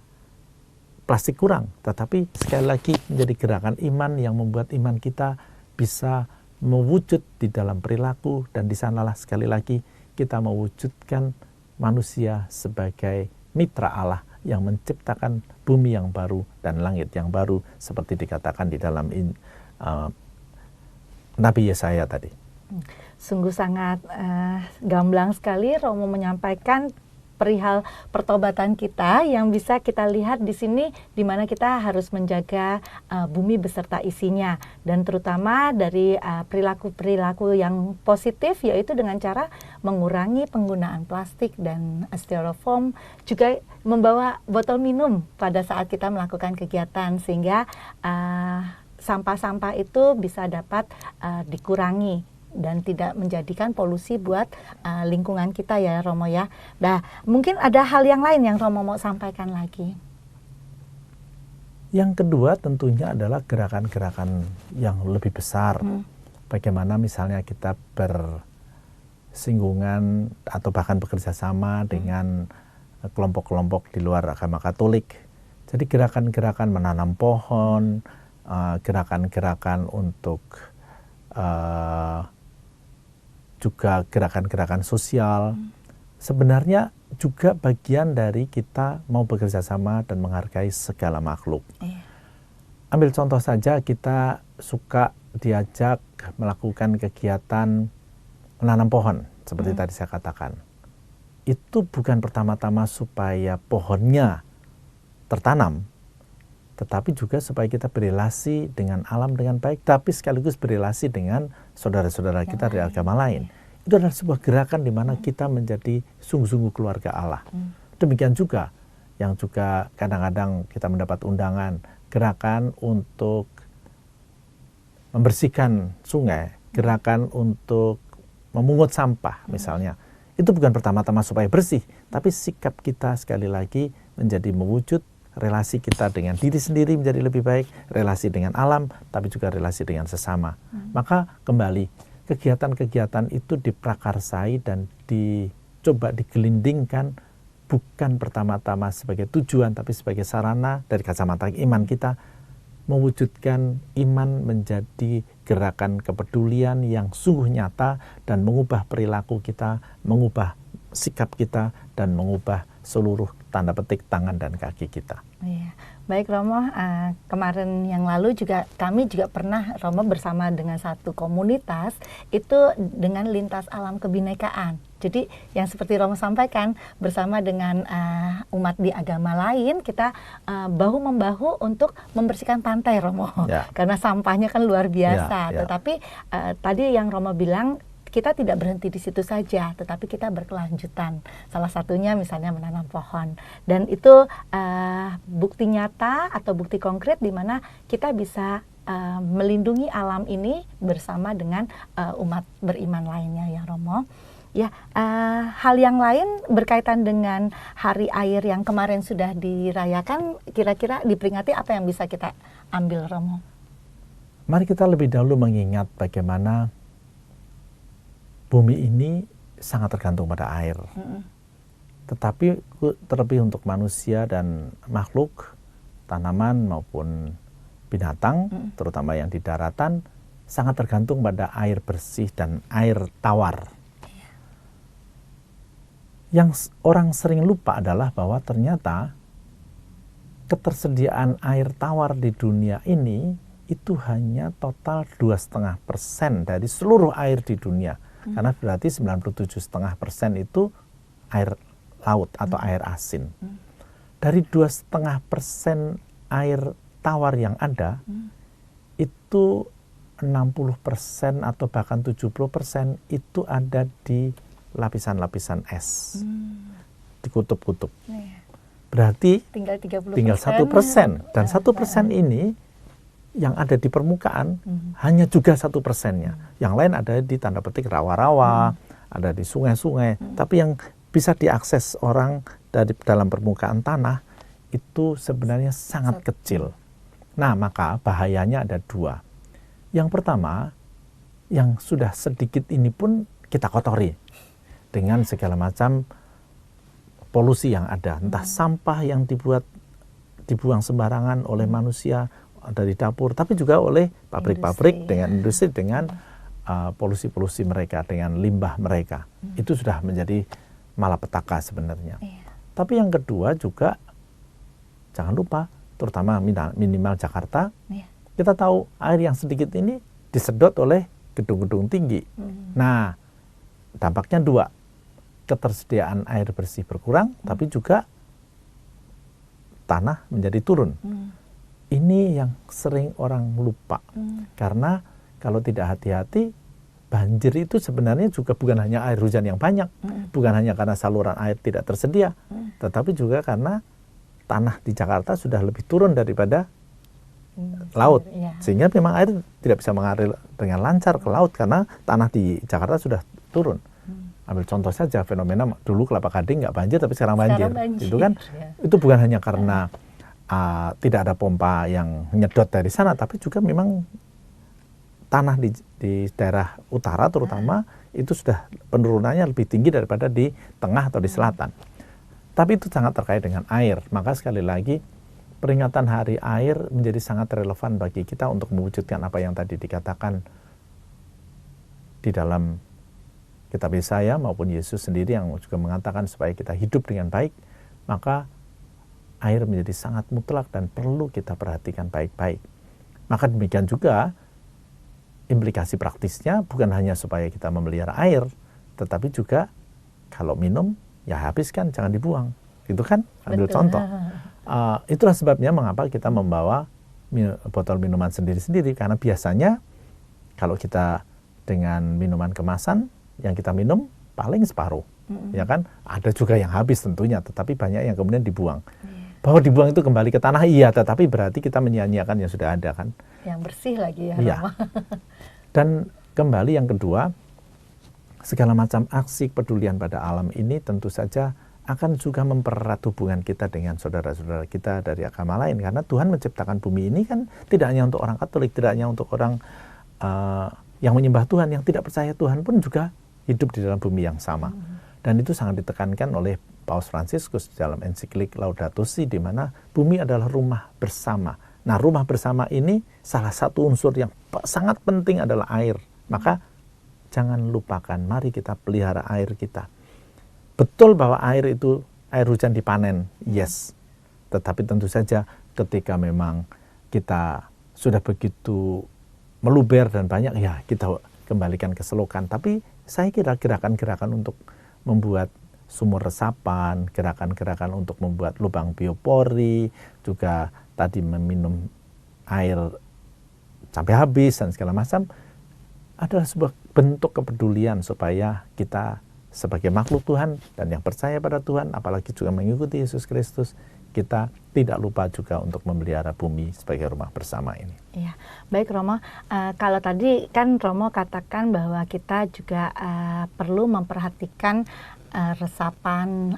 [SPEAKER 3] plastik kurang, tetapi sekali lagi menjadi gerakan iman yang membuat iman kita bisa mewujud di dalam perilaku, dan di sanalah sekali lagi kita mewujudkan manusia sebagai mitra Allah yang menciptakan bumi yang baru dan langit yang baru, seperti dikatakan di dalam Nabi Yesaya tadi.
[SPEAKER 2] Sungguh sangat gamblang sekali Romo menyampaikan perihal pertobatan kita yang bisa kita lihat di sini, di mana kita harus menjaga bumi beserta isinya, dan terutama dari perilaku-perilaku yang positif, yaitu dengan cara mengurangi penggunaan plastik dan styrofoam, juga membawa botol minum pada saat kita melakukan kegiatan, sehingga sampah-sampah itu bisa dapat dikurangi dan tidak menjadikan polusi buat lingkungan kita ya Romo ya. Nah, mungkin ada hal yang lain yang Romo mau sampaikan lagi.
[SPEAKER 3] Yang kedua tentunya adalah gerakan-gerakan yang lebih besar. Bagaimana misalnya kita bersinggungan atau bahkan bekerja sama dengan kelompok-kelompok di luar agama Katolik. Jadi gerakan-gerakan menanam pohon, gerakan-gerakan untuk juga gerakan-gerakan sosial, sebenarnya juga bagian dari kita mau bekerja sama dan menghargai segala makhluk. Ambil contoh saja, kita suka diajak melakukan kegiatan menanam pohon, seperti tadi saya katakan. Itu bukan pertama-tama supaya pohonnya tertanam, tetapi juga supaya kita berelasi dengan alam dengan baik, tapi sekaligus berelasi dengan saudara-saudara kita dari agama lain. Itu adalah sebuah gerakan di mana kita menjadi sungguh-sungguh keluarga Allah. Demikian juga, yang juga kadang-kadang kita mendapat undangan, gerakan untuk membersihkan sungai, gerakan untuk memungut sampah misalnya. Itu bukan pertama-tama supaya bersih, tapi sikap kita sekali lagi menjadi mewujud relasi kita dengan diri sendiri menjadi lebih baik, relasi dengan alam, tapi juga relasi dengan sesama. Maka kembali, kegiatan-kegiatan itu diprakarsai dan dicoba digelindingkan bukan pertama-tama sebagai tujuan, tapi sebagai sarana dari kacamata iman kita, mewujudkan iman menjadi gerakan kepedulian yang sungguh nyata dan mengubah perilaku kita, mengubah sikap kita, dan mengubah seluruh tanda petik tangan dan kaki kita.
[SPEAKER 2] Iya. Baik Romo, kemarin yang lalu juga kami juga pernah Romo bersama dengan satu komunitas itu dengan lintas alam kebinekaan. Jadi yang seperti Romo sampaikan, bersama dengan umat di agama lain kita bahu-membahu untuk membersihkan pantai Romo. Ya. Karena sampahnya kan luar biasa. Ya. Tetapi tadi yang Romo bilang, kita tidak berhenti di situ saja, tetapi kita berkelanjutan. Salah satunya misalnya menanam pohon. Dan itu bukti nyata atau bukti konkret di mana kita bisa melindungi alam ini bersama dengan umat beriman lainnya ya Romo. Ya, hal yang lain berkaitan dengan Hari Air yang kemarin sudah dirayakan, kira-kira diperingati apa yang bisa kita ambil Romo?
[SPEAKER 3] Mari kita lebih dahulu mengingat bagaimana bumi ini sangat tergantung pada air. Tetapi terlebih untuk manusia dan makhluk, tanaman maupun binatang, terutama yang di daratan, sangat tergantung pada air bersih dan air tawar. Yang orang sering lupa adalah bahwa ternyata ketersediaan air tawar di dunia ini itu hanya total 2,5% dari seluruh air di dunia. Karena berarti 97,5% itu air laut atau air asin. Dari 2,5% air tawar yang ada, itu 60% atau bahkan 70% itu ada di lapisan-lapisan es, di kutub-kutub. Berarti
[SPEAKER 2] Tinggal 30%.
[SPEAKER 3] tinggal 1%, dan 1% ini yang ada di permukaan hanya juga 1%-nya. Yang lain ada di tanda petik rawa-rawa, ada di sungai-sungai, tapi yang bisa diakses orang dari dalam permukaan tanah itu sebenarnya sangat kecil. Nah, maka bahayanya ada dua. Yang pertama, yang sudah sedikit ini pun kita kotori dengan segala macam polusi yang ada, entah sampah yang dibuang sembarangan oleh manusia dari dapur, tapi juga oleh pabrik-pabrik dengan industri, dengan polusi-polusi mereka, dengan limbah mereka. Itu sudah menjadi malapetaka sebenarnya. Tapi yang kedua juga, jangan lupa, terutama minimal Jakarta, kita tahu air yang sedikit ini disedot oleh gedung-gedung tinggi. Nah, dampaknya dua. Ketersediaan air bersih berkurang, tapi juga tanah menjadi turun. Ini yang sering orang lupa. Karena kalau tidak hati-hati, banjir itu sebenarnya juga bukan hanya air hujan yang banyak, bukan hanya karena saluran air tidak tersedia, tetapi juga karena tanah di Jakarta sudah lebih turun daripada laut. Sehingga memang air tidak bisa mengalir dengan lancar ke laut karena tanah di Jakarta sudah turun. Ambil contoh saja fenomena dulu Kelapa Gading nggak banjir tapi sekarang banjir. Itu kan itu bukan hanya karena tidak ada pompa yang nyedot dari sana, tapi juga memang tanah di daerah utara terutama itu sudah penurunannya lebih tinggi daripada di tengah atau di selatan. Tapi itu sangat terkait dengan air. Maka sekali lagi peringatan Hari Air menjadi sangat relevan bagi kita untuk mewujudkan apa yang tadi dikatakan di dalam Kitab Yesaya maupun Yesus sendiri yang juga mengatakan supaya kita hidup dengan baik, maka air menjadi sangat mutlak dan perlu kita perhatikan baik-baik. Maka demikian juga implikasi praktisnya bukan hanya supaya kita memelihara air, tetapi juga kalau minum ya habiskan, jangan dibuang. Itu kan ambil contoh. Itulah sebabnya mengapa kita membawa botol minuman sendiri-sendiri, karena biasanya kalau kita dengan minuman kemasan yang kita minum paling separuh, ya kan? Ada juga yang habis tentunya, tetapi banyak yang kemudian dibuang. Bahwa dibuang itu kembali ke tanah, iya, tetapi berarti kita menyia-nyiakan yang sudah ada kan?
[SPEAKER 2] Yang bersih lagi ya.
[SPEAKER 3] Iya. Dan kembali yang kedua, segala macam aksi kepedulian pada alam ini tentu saja akan juga mempererat hubungan kita dengan saudara-saudara kita dari agama lain, karena Tuhan menciptakan bumi ini kan tidak hanya untuk orang Katolik, tidak hanya untuk orang yang menyembah Tuhan, yang tidak percaya Tuhan pun juga hidup di dalam bumi yang sama. Dan itu sangat ditekankan oleh Paus Fransiskus dalam ensiklik Laudato Si, di mana bumi adalah rumah bersama. Nah, rumah bersama ini salah satu unsur yang sangat penting adalah air. Maka jangan lupakan, mari kita pelihara air kita. Betul bahwa air itu, air hujan dipanen, yes. Tetapi tentu saja ketika memang kita sudah begitu meluber dan banyak, ya kita kembalikan ke selokan. Tapi saya kira gerakan-gerakan untuk membuat sumur resapan, gerakan-gerakan untuk membuat lubang biopori, juga tadi meminum air sampai habis dan segala macam, adalah sebuah bentuk kepedulian supaya kita sebagai makhluk Tuhan dan yang percaya pada Tuhan, apalagi juga mengikuti Yesus Kristus, kita tidak lupa juga untuk memelihara bumi sebagai rumah bersama ini.
[SPEAKER 2] Iya, baik Romo. Kalau tadi kan Romo katakan bahwa kita juga perlu memperhatikan resapan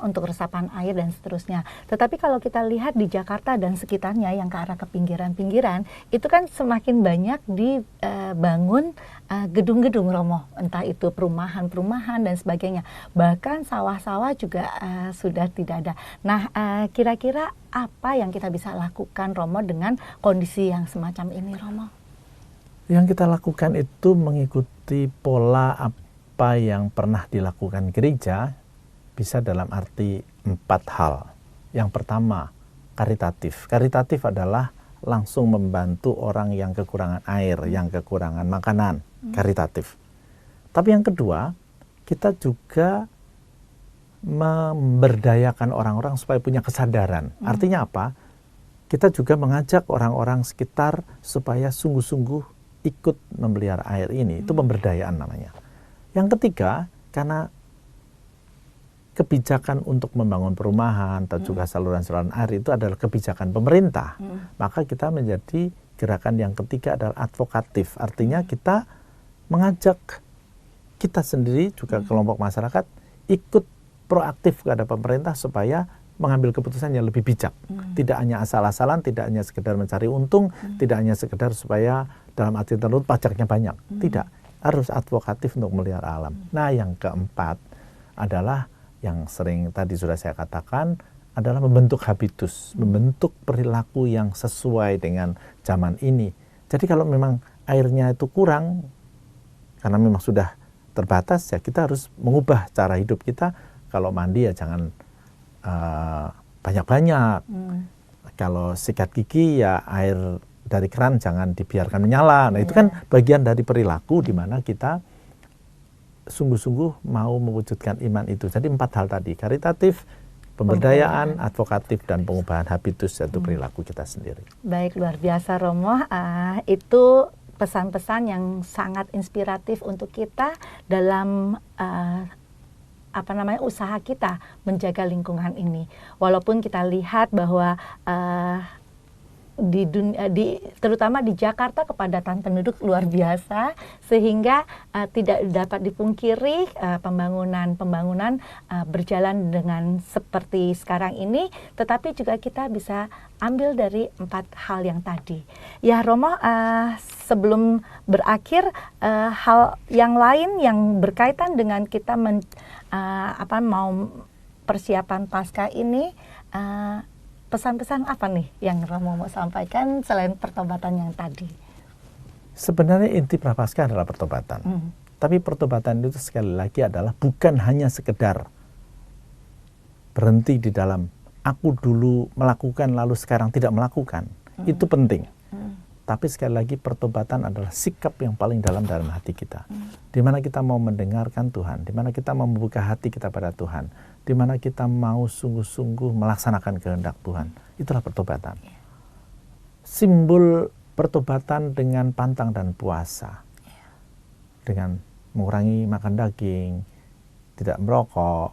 [SPEAKER 2] untuk resapan air dan seterusnya. Tetapi kalau kita lihat di Jakarta dan sekitarnya yang ke arah ke pinggiran-pinggiran, itu kan semakin banyak dibangun gedung-gedung Romo, entah itu perumahan-perumahan dan sebagainya. Bahkan sawah-sawah juga sudah tidak ada. Nah, kira-kira apa yang kita bisa lakukan Romo dengan kondisi yang semacam ini Romo?
[SPEAKER 3] Yang kita lakukan itu mengikuti pola apa yang pernah dilakukan gereja bisa dalam arti 4 hal. Yang pertama, karitatif. Karitatif adalah langsung membantu orang yang kekurangan air, yang kekurangan makanan, karitatif. Tapi yang kedua, kita juga memberdayakan orang-orang supaya punya kesadaran. Artinya apa? Kita juga mengajak orang-orang sekitar supaya sungguh-sungguh ikut memelihara air ini. Itu pemberdayaan namanya. Yang ketiga, karena kebijakan untuk membangun perumahan atau juga saluran-saluran air itu adalah kebijakan pemerintah. Maka kita menjadi gerakan yang ketiga adalah advokatif. Artinya kita mengajak kita sendiri juga kelompok masyarakat ikut proaktif kepada pemerintah supaya mengambil keputusan yang lebih bijak. Tidak hanya asal-asalan, tidak hanya sekedar mencari untung, tidak hanya sekedar supaya dalam arti tertentu pajaknya banyak. Tidak, harus advokatif untuk melihara alam. Nah, yang keempat adalah yang sering tadi sudah saya katakan adalah membentuk habitus, membentuk perilaku yang sesuai dengan zaman ini. Jadi kalau memang airnya itu kurang, karena memang sudah terbatas, ya kita harus mengubah cara hidup kita. Kalau mandi ya jangan banyak-banyak. Kalau sikat gigi ya air dari keran jangan dibiarkan menyala. Nah itu kan bagian dari perilaku di mana kita sungguh-sungguh mau mewujudkan iman itu. Jadi 4 hal tadi, karitatif, pemberdayaan, advokatif, dan pengubahan habitus yaitu perilaku kita sendiri.
[SPEAKER 2] Baik, luar biasa Romo. Itu pesan-pesan yang sangat inspiratif untuk kita dalam usaha kita menjaga lingkungan ini. Walaupun kita lihat bahwa terutama di Jakarta kepadatan penduduk luar biasa, sehingga tidak dapat dipungkiri pembangunan berjalan dengan seperti sekarang ini, tetapi juga kita bisa ambil dari 4 hal yang tadi. Ya Romo, sebelum berakhir, hal yang lain yang berkaitan dengan kita mau persiapan Paskah ini, pesan-pesan apa nih yang Romo mau sampaikan selain pertobatan yang tadi?
[SPEAKER 3] Sebenarnya inti Prapaskah adalah pertobatan. Tapi pertobatan itu sekali lagi adalah bukan hanya sekedar berhenti di dalam aku dulu melakukan lalu sekarang tidak melakukan. Itu penting. Tapi sekali lagi pertobatan adalah sikap yang paling dalam hati kita. Di mana kita mau mendengarkan Tuhan, di mana kita mau membuka hati kita pada Tuhan, di mana kita mau sungguh-sungguh melaksanakan kehendak Tuhan. Itulah pertobatan. Simbol pertobatan dengan pantang dan puasa. Dengan mengurangi makan daging, tidak merokok,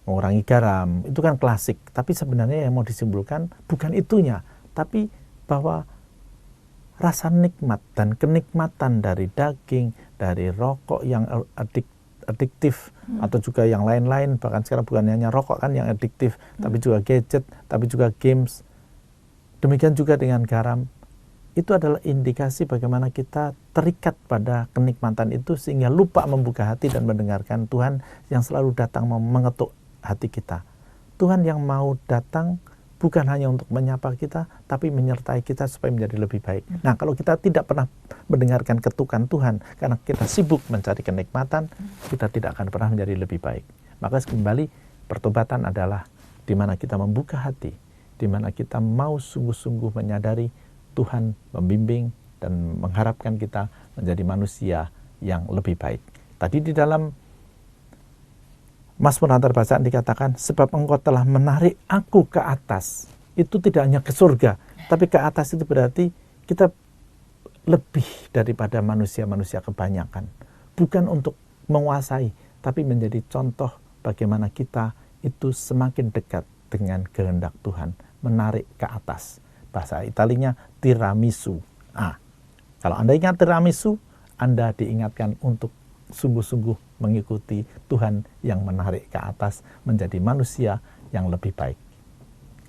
[SPEAKER 3] mengurangi garam, itu kan klasik. Tapi sebenarnya yang mau disimbolkan bukan itunya, tapi bahwa rasa nikmat dan kenikmatan dari daging, dari rokok yang adiktif, atau juga yang lain-lain, bahkan sekarang bukan hanya rokok kan yang adiktif, tapi juga gadget, tapi juga games. Demikian juga dengan garam. Itu adalah indikasi bagaimana kita terikat pada kenikmatan itu sehingga lupa membuka hati dan mendengarkan Tuhan yang selalu datang mau mengetuk hati kita. Tuhan yang mau datang bukan hanya untuk menyapa kita, tapi menyertai kita supaya menjadi lebih baik. Nah, kalau kita tidak pernah mendengarkan ketukan Tuhan, karena kita sibuk mencari kenikmatan, kita tidak akan pernah menjadi lebih baik. Maka kembali, pertobatan adalah di mana kita membuka hati, di mana kita mau sungguh-sungguh menyadari Tuhan membimbing dan mengharapkan kita menjadi manusia yang lebih baik. Tadi di dalam Mazmur antar bacaan dikatakan, sebab engkau telah menarik aku ke atas. Itu tidak hanya ke surga, tapi ke atas itu berarti kita lebih daripada manusia-manusia kebanyakan. Bukan untuk menguasai, tapi menjadi contoh bagaimana kita itu semakin dekat dengan kehendak Tuhan. Menarik ke atas. Bahasa Italinya tiramisu. Kalau Anda ingat tiramisu, Anda diingatkan untuk sungguh-sungguh mengikuti Tuhan yang menarik ke atas menjadi manusia yang lebih baik.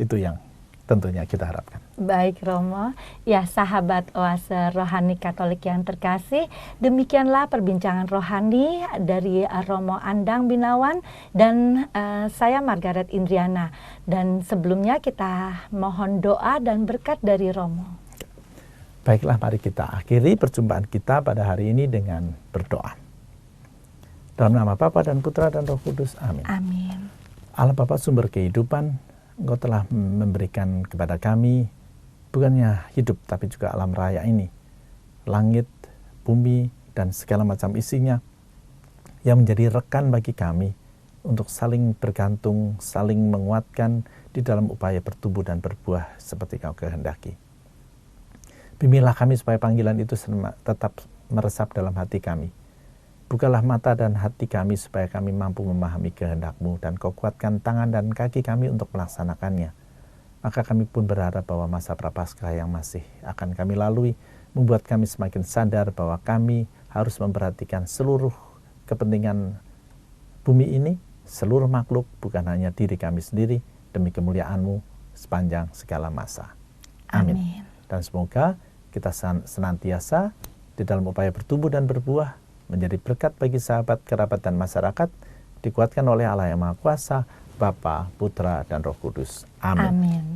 [SPEAKER 3] Itu yang tentunya kita harapkan.
[SPEAKER 2] Baik Romo, ya sahabat Oase Rohani Katolik yang terkasih, demikianlah perbincangan rohani dari Romo Andang Binawan dan saya Margaret Indriana. Dan sebelumnya kita mohon doa dan berkat dari Romo.
[SPEAKER 3] Baiklah, mari kita akhiri perjumpaan kita pada hari ini dengan berdoa. Dalam nama Bapa dan Putra dan Roh Kudus. Amin.
[SPEAKER 2] Amin.
[SPEAKER 3] Allah Bapa sumber kehidupan, Engkau telah memberikan kepada kami bukannya hidup tapi juga alam raya ini, langit, bumi, dan segala macam isinya yang menjadi rekan bagi kami untuk saling bergantung, saling menguatkan di dalam upaya bertumbuh dan berbuah seperti Kau kehendaki. Bimbinglah kami supaya panggilan itu tetap meresap dalam hati kami. Bukalah mata dan hati kami supaya kami mampu memahami kehendak-Mu dan Kau kuatkan tangan dan kaki kami untuk melaksanakannya. Maka kami pun berharap bahwa masa prapaskah yang masih akan kami lalui membuat kami semakin sadar bahwa kami harus memperhatikan seluruh kepentingan bumi ini, seluruh makhluk, bukan hanya diri kami sendiri, demi kemuliaan-Mu sepanjang segala masa. Amin. Dan semoga kita senantiasa di dalam upaya bertumbuh dan berbuah menjadi berkat bagi sahabat, kerabat, dan masyarakat, dikuatkan oleh Allah yang Maha Kuasa, Bapa, Putra, dan Roh Kudus. Amin.
[SPEAKER 2] Amin.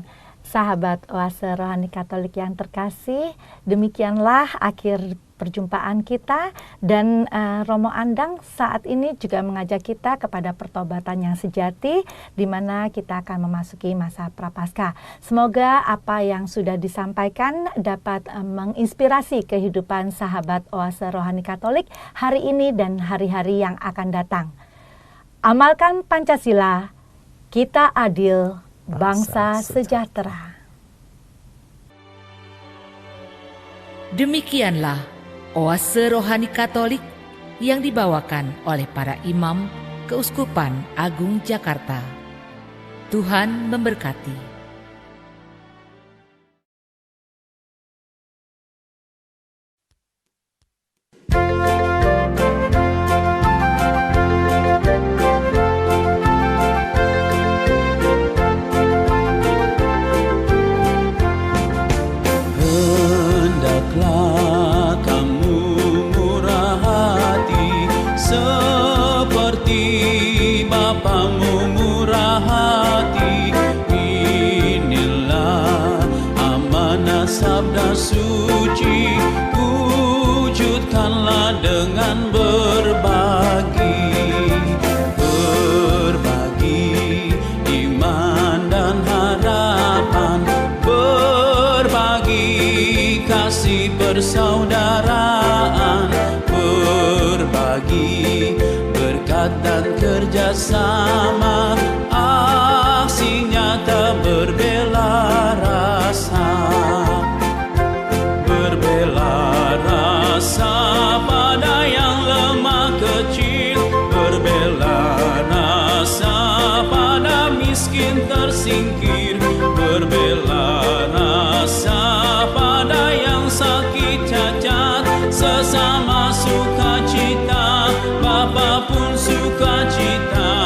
[SPEAKER 2] Sahabat Oase Rohani Katolik yang terkasih, demikianlah akhir perjumpaan kita, dan Romo Andang saat ini juga mengajak kita kepada pertobatan yang sejati, di mana kita akan memasuki masa Prapaskah. Semoga apa yang sudah disampaikan dapat menginspirasi kehidupan sahabat Oase Rohani Katolik hari ini dan hari-hari yang akan datang. Amalkan Pancasila, kita adil, bangsa sejahtera.
[SPEAKER 1] Demikianlah Oase Rohani Katolik yang dibawakan oleh para imam Keuskupan Agung Jakarta. Tuhan memberkati.
[SPEAKER 4] Sabda suci, wujudkanlah dengan berbagi iman dan harapan, berbagi kasih persaudaraan, berbagi berkat dan kerjasama, aksi nyata berbela rasa. Pada yang lemah kecil, berbela rasa pada miskin tersingkir, berbela rasa pada yang sakit cacat, sesama sukacita, Bapa pun sukacita.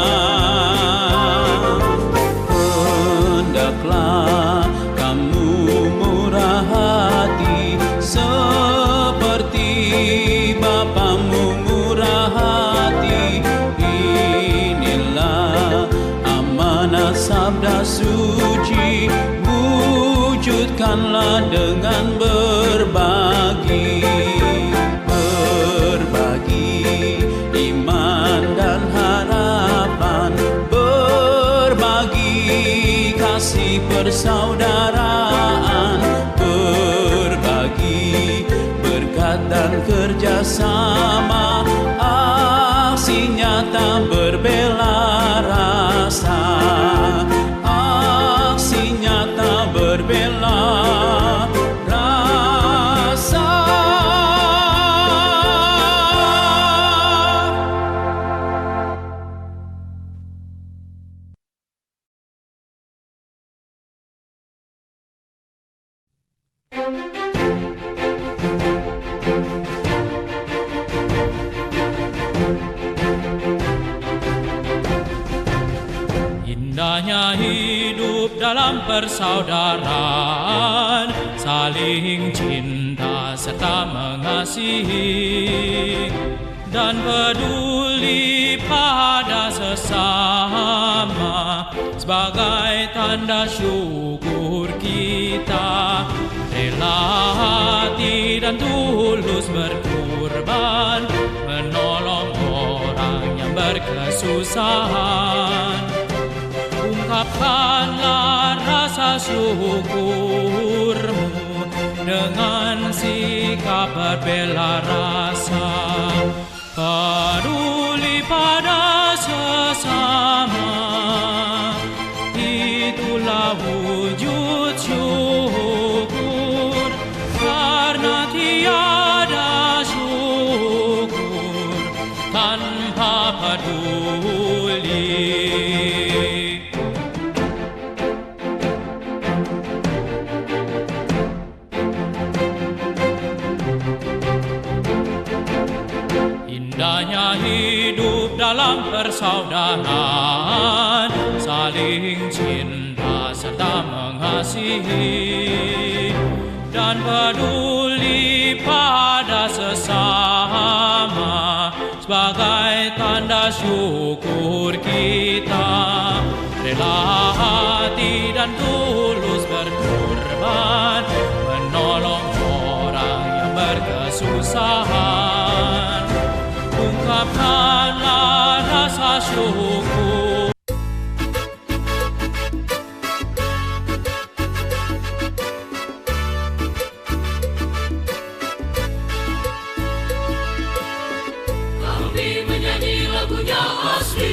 [SPEAKER 4] Hendaklah kamu murah hati seperti Bapamu murah hati. Inilah amanah sabda suci, wujudkanlah dengan berbagi iman dan harapan, berbagi kasih persaudaraan, berbagi berkat dan kerjasama, aksi nyata berbela rasa, aksi nyata berbela rasa. Indahnya hidup dalam persaudaraan, saling cinta serta mengasihi, dan peduli pada sesama sebagai tanda syukur kita. Rela hati dan tulus berkorban, menolong orang yang berkesusahan. ungkapkanlah rasa syukurmu dengan sikap berbela rasa, peduli pada sesama, itulah wujud syukur, karena tiada syukur tanpa peduli. Indahnya hidup dalam persaudaraan, saling cinta serta mengasihi, dan peduli pada sesama sebagai tanda syukur kita. Rela hati dan tulus berkorban, menolong orang yang berkesusahan. Ungkapkanlah rasa syukur.
[SPEAKER 5] Kami menyanyi lagunya asli.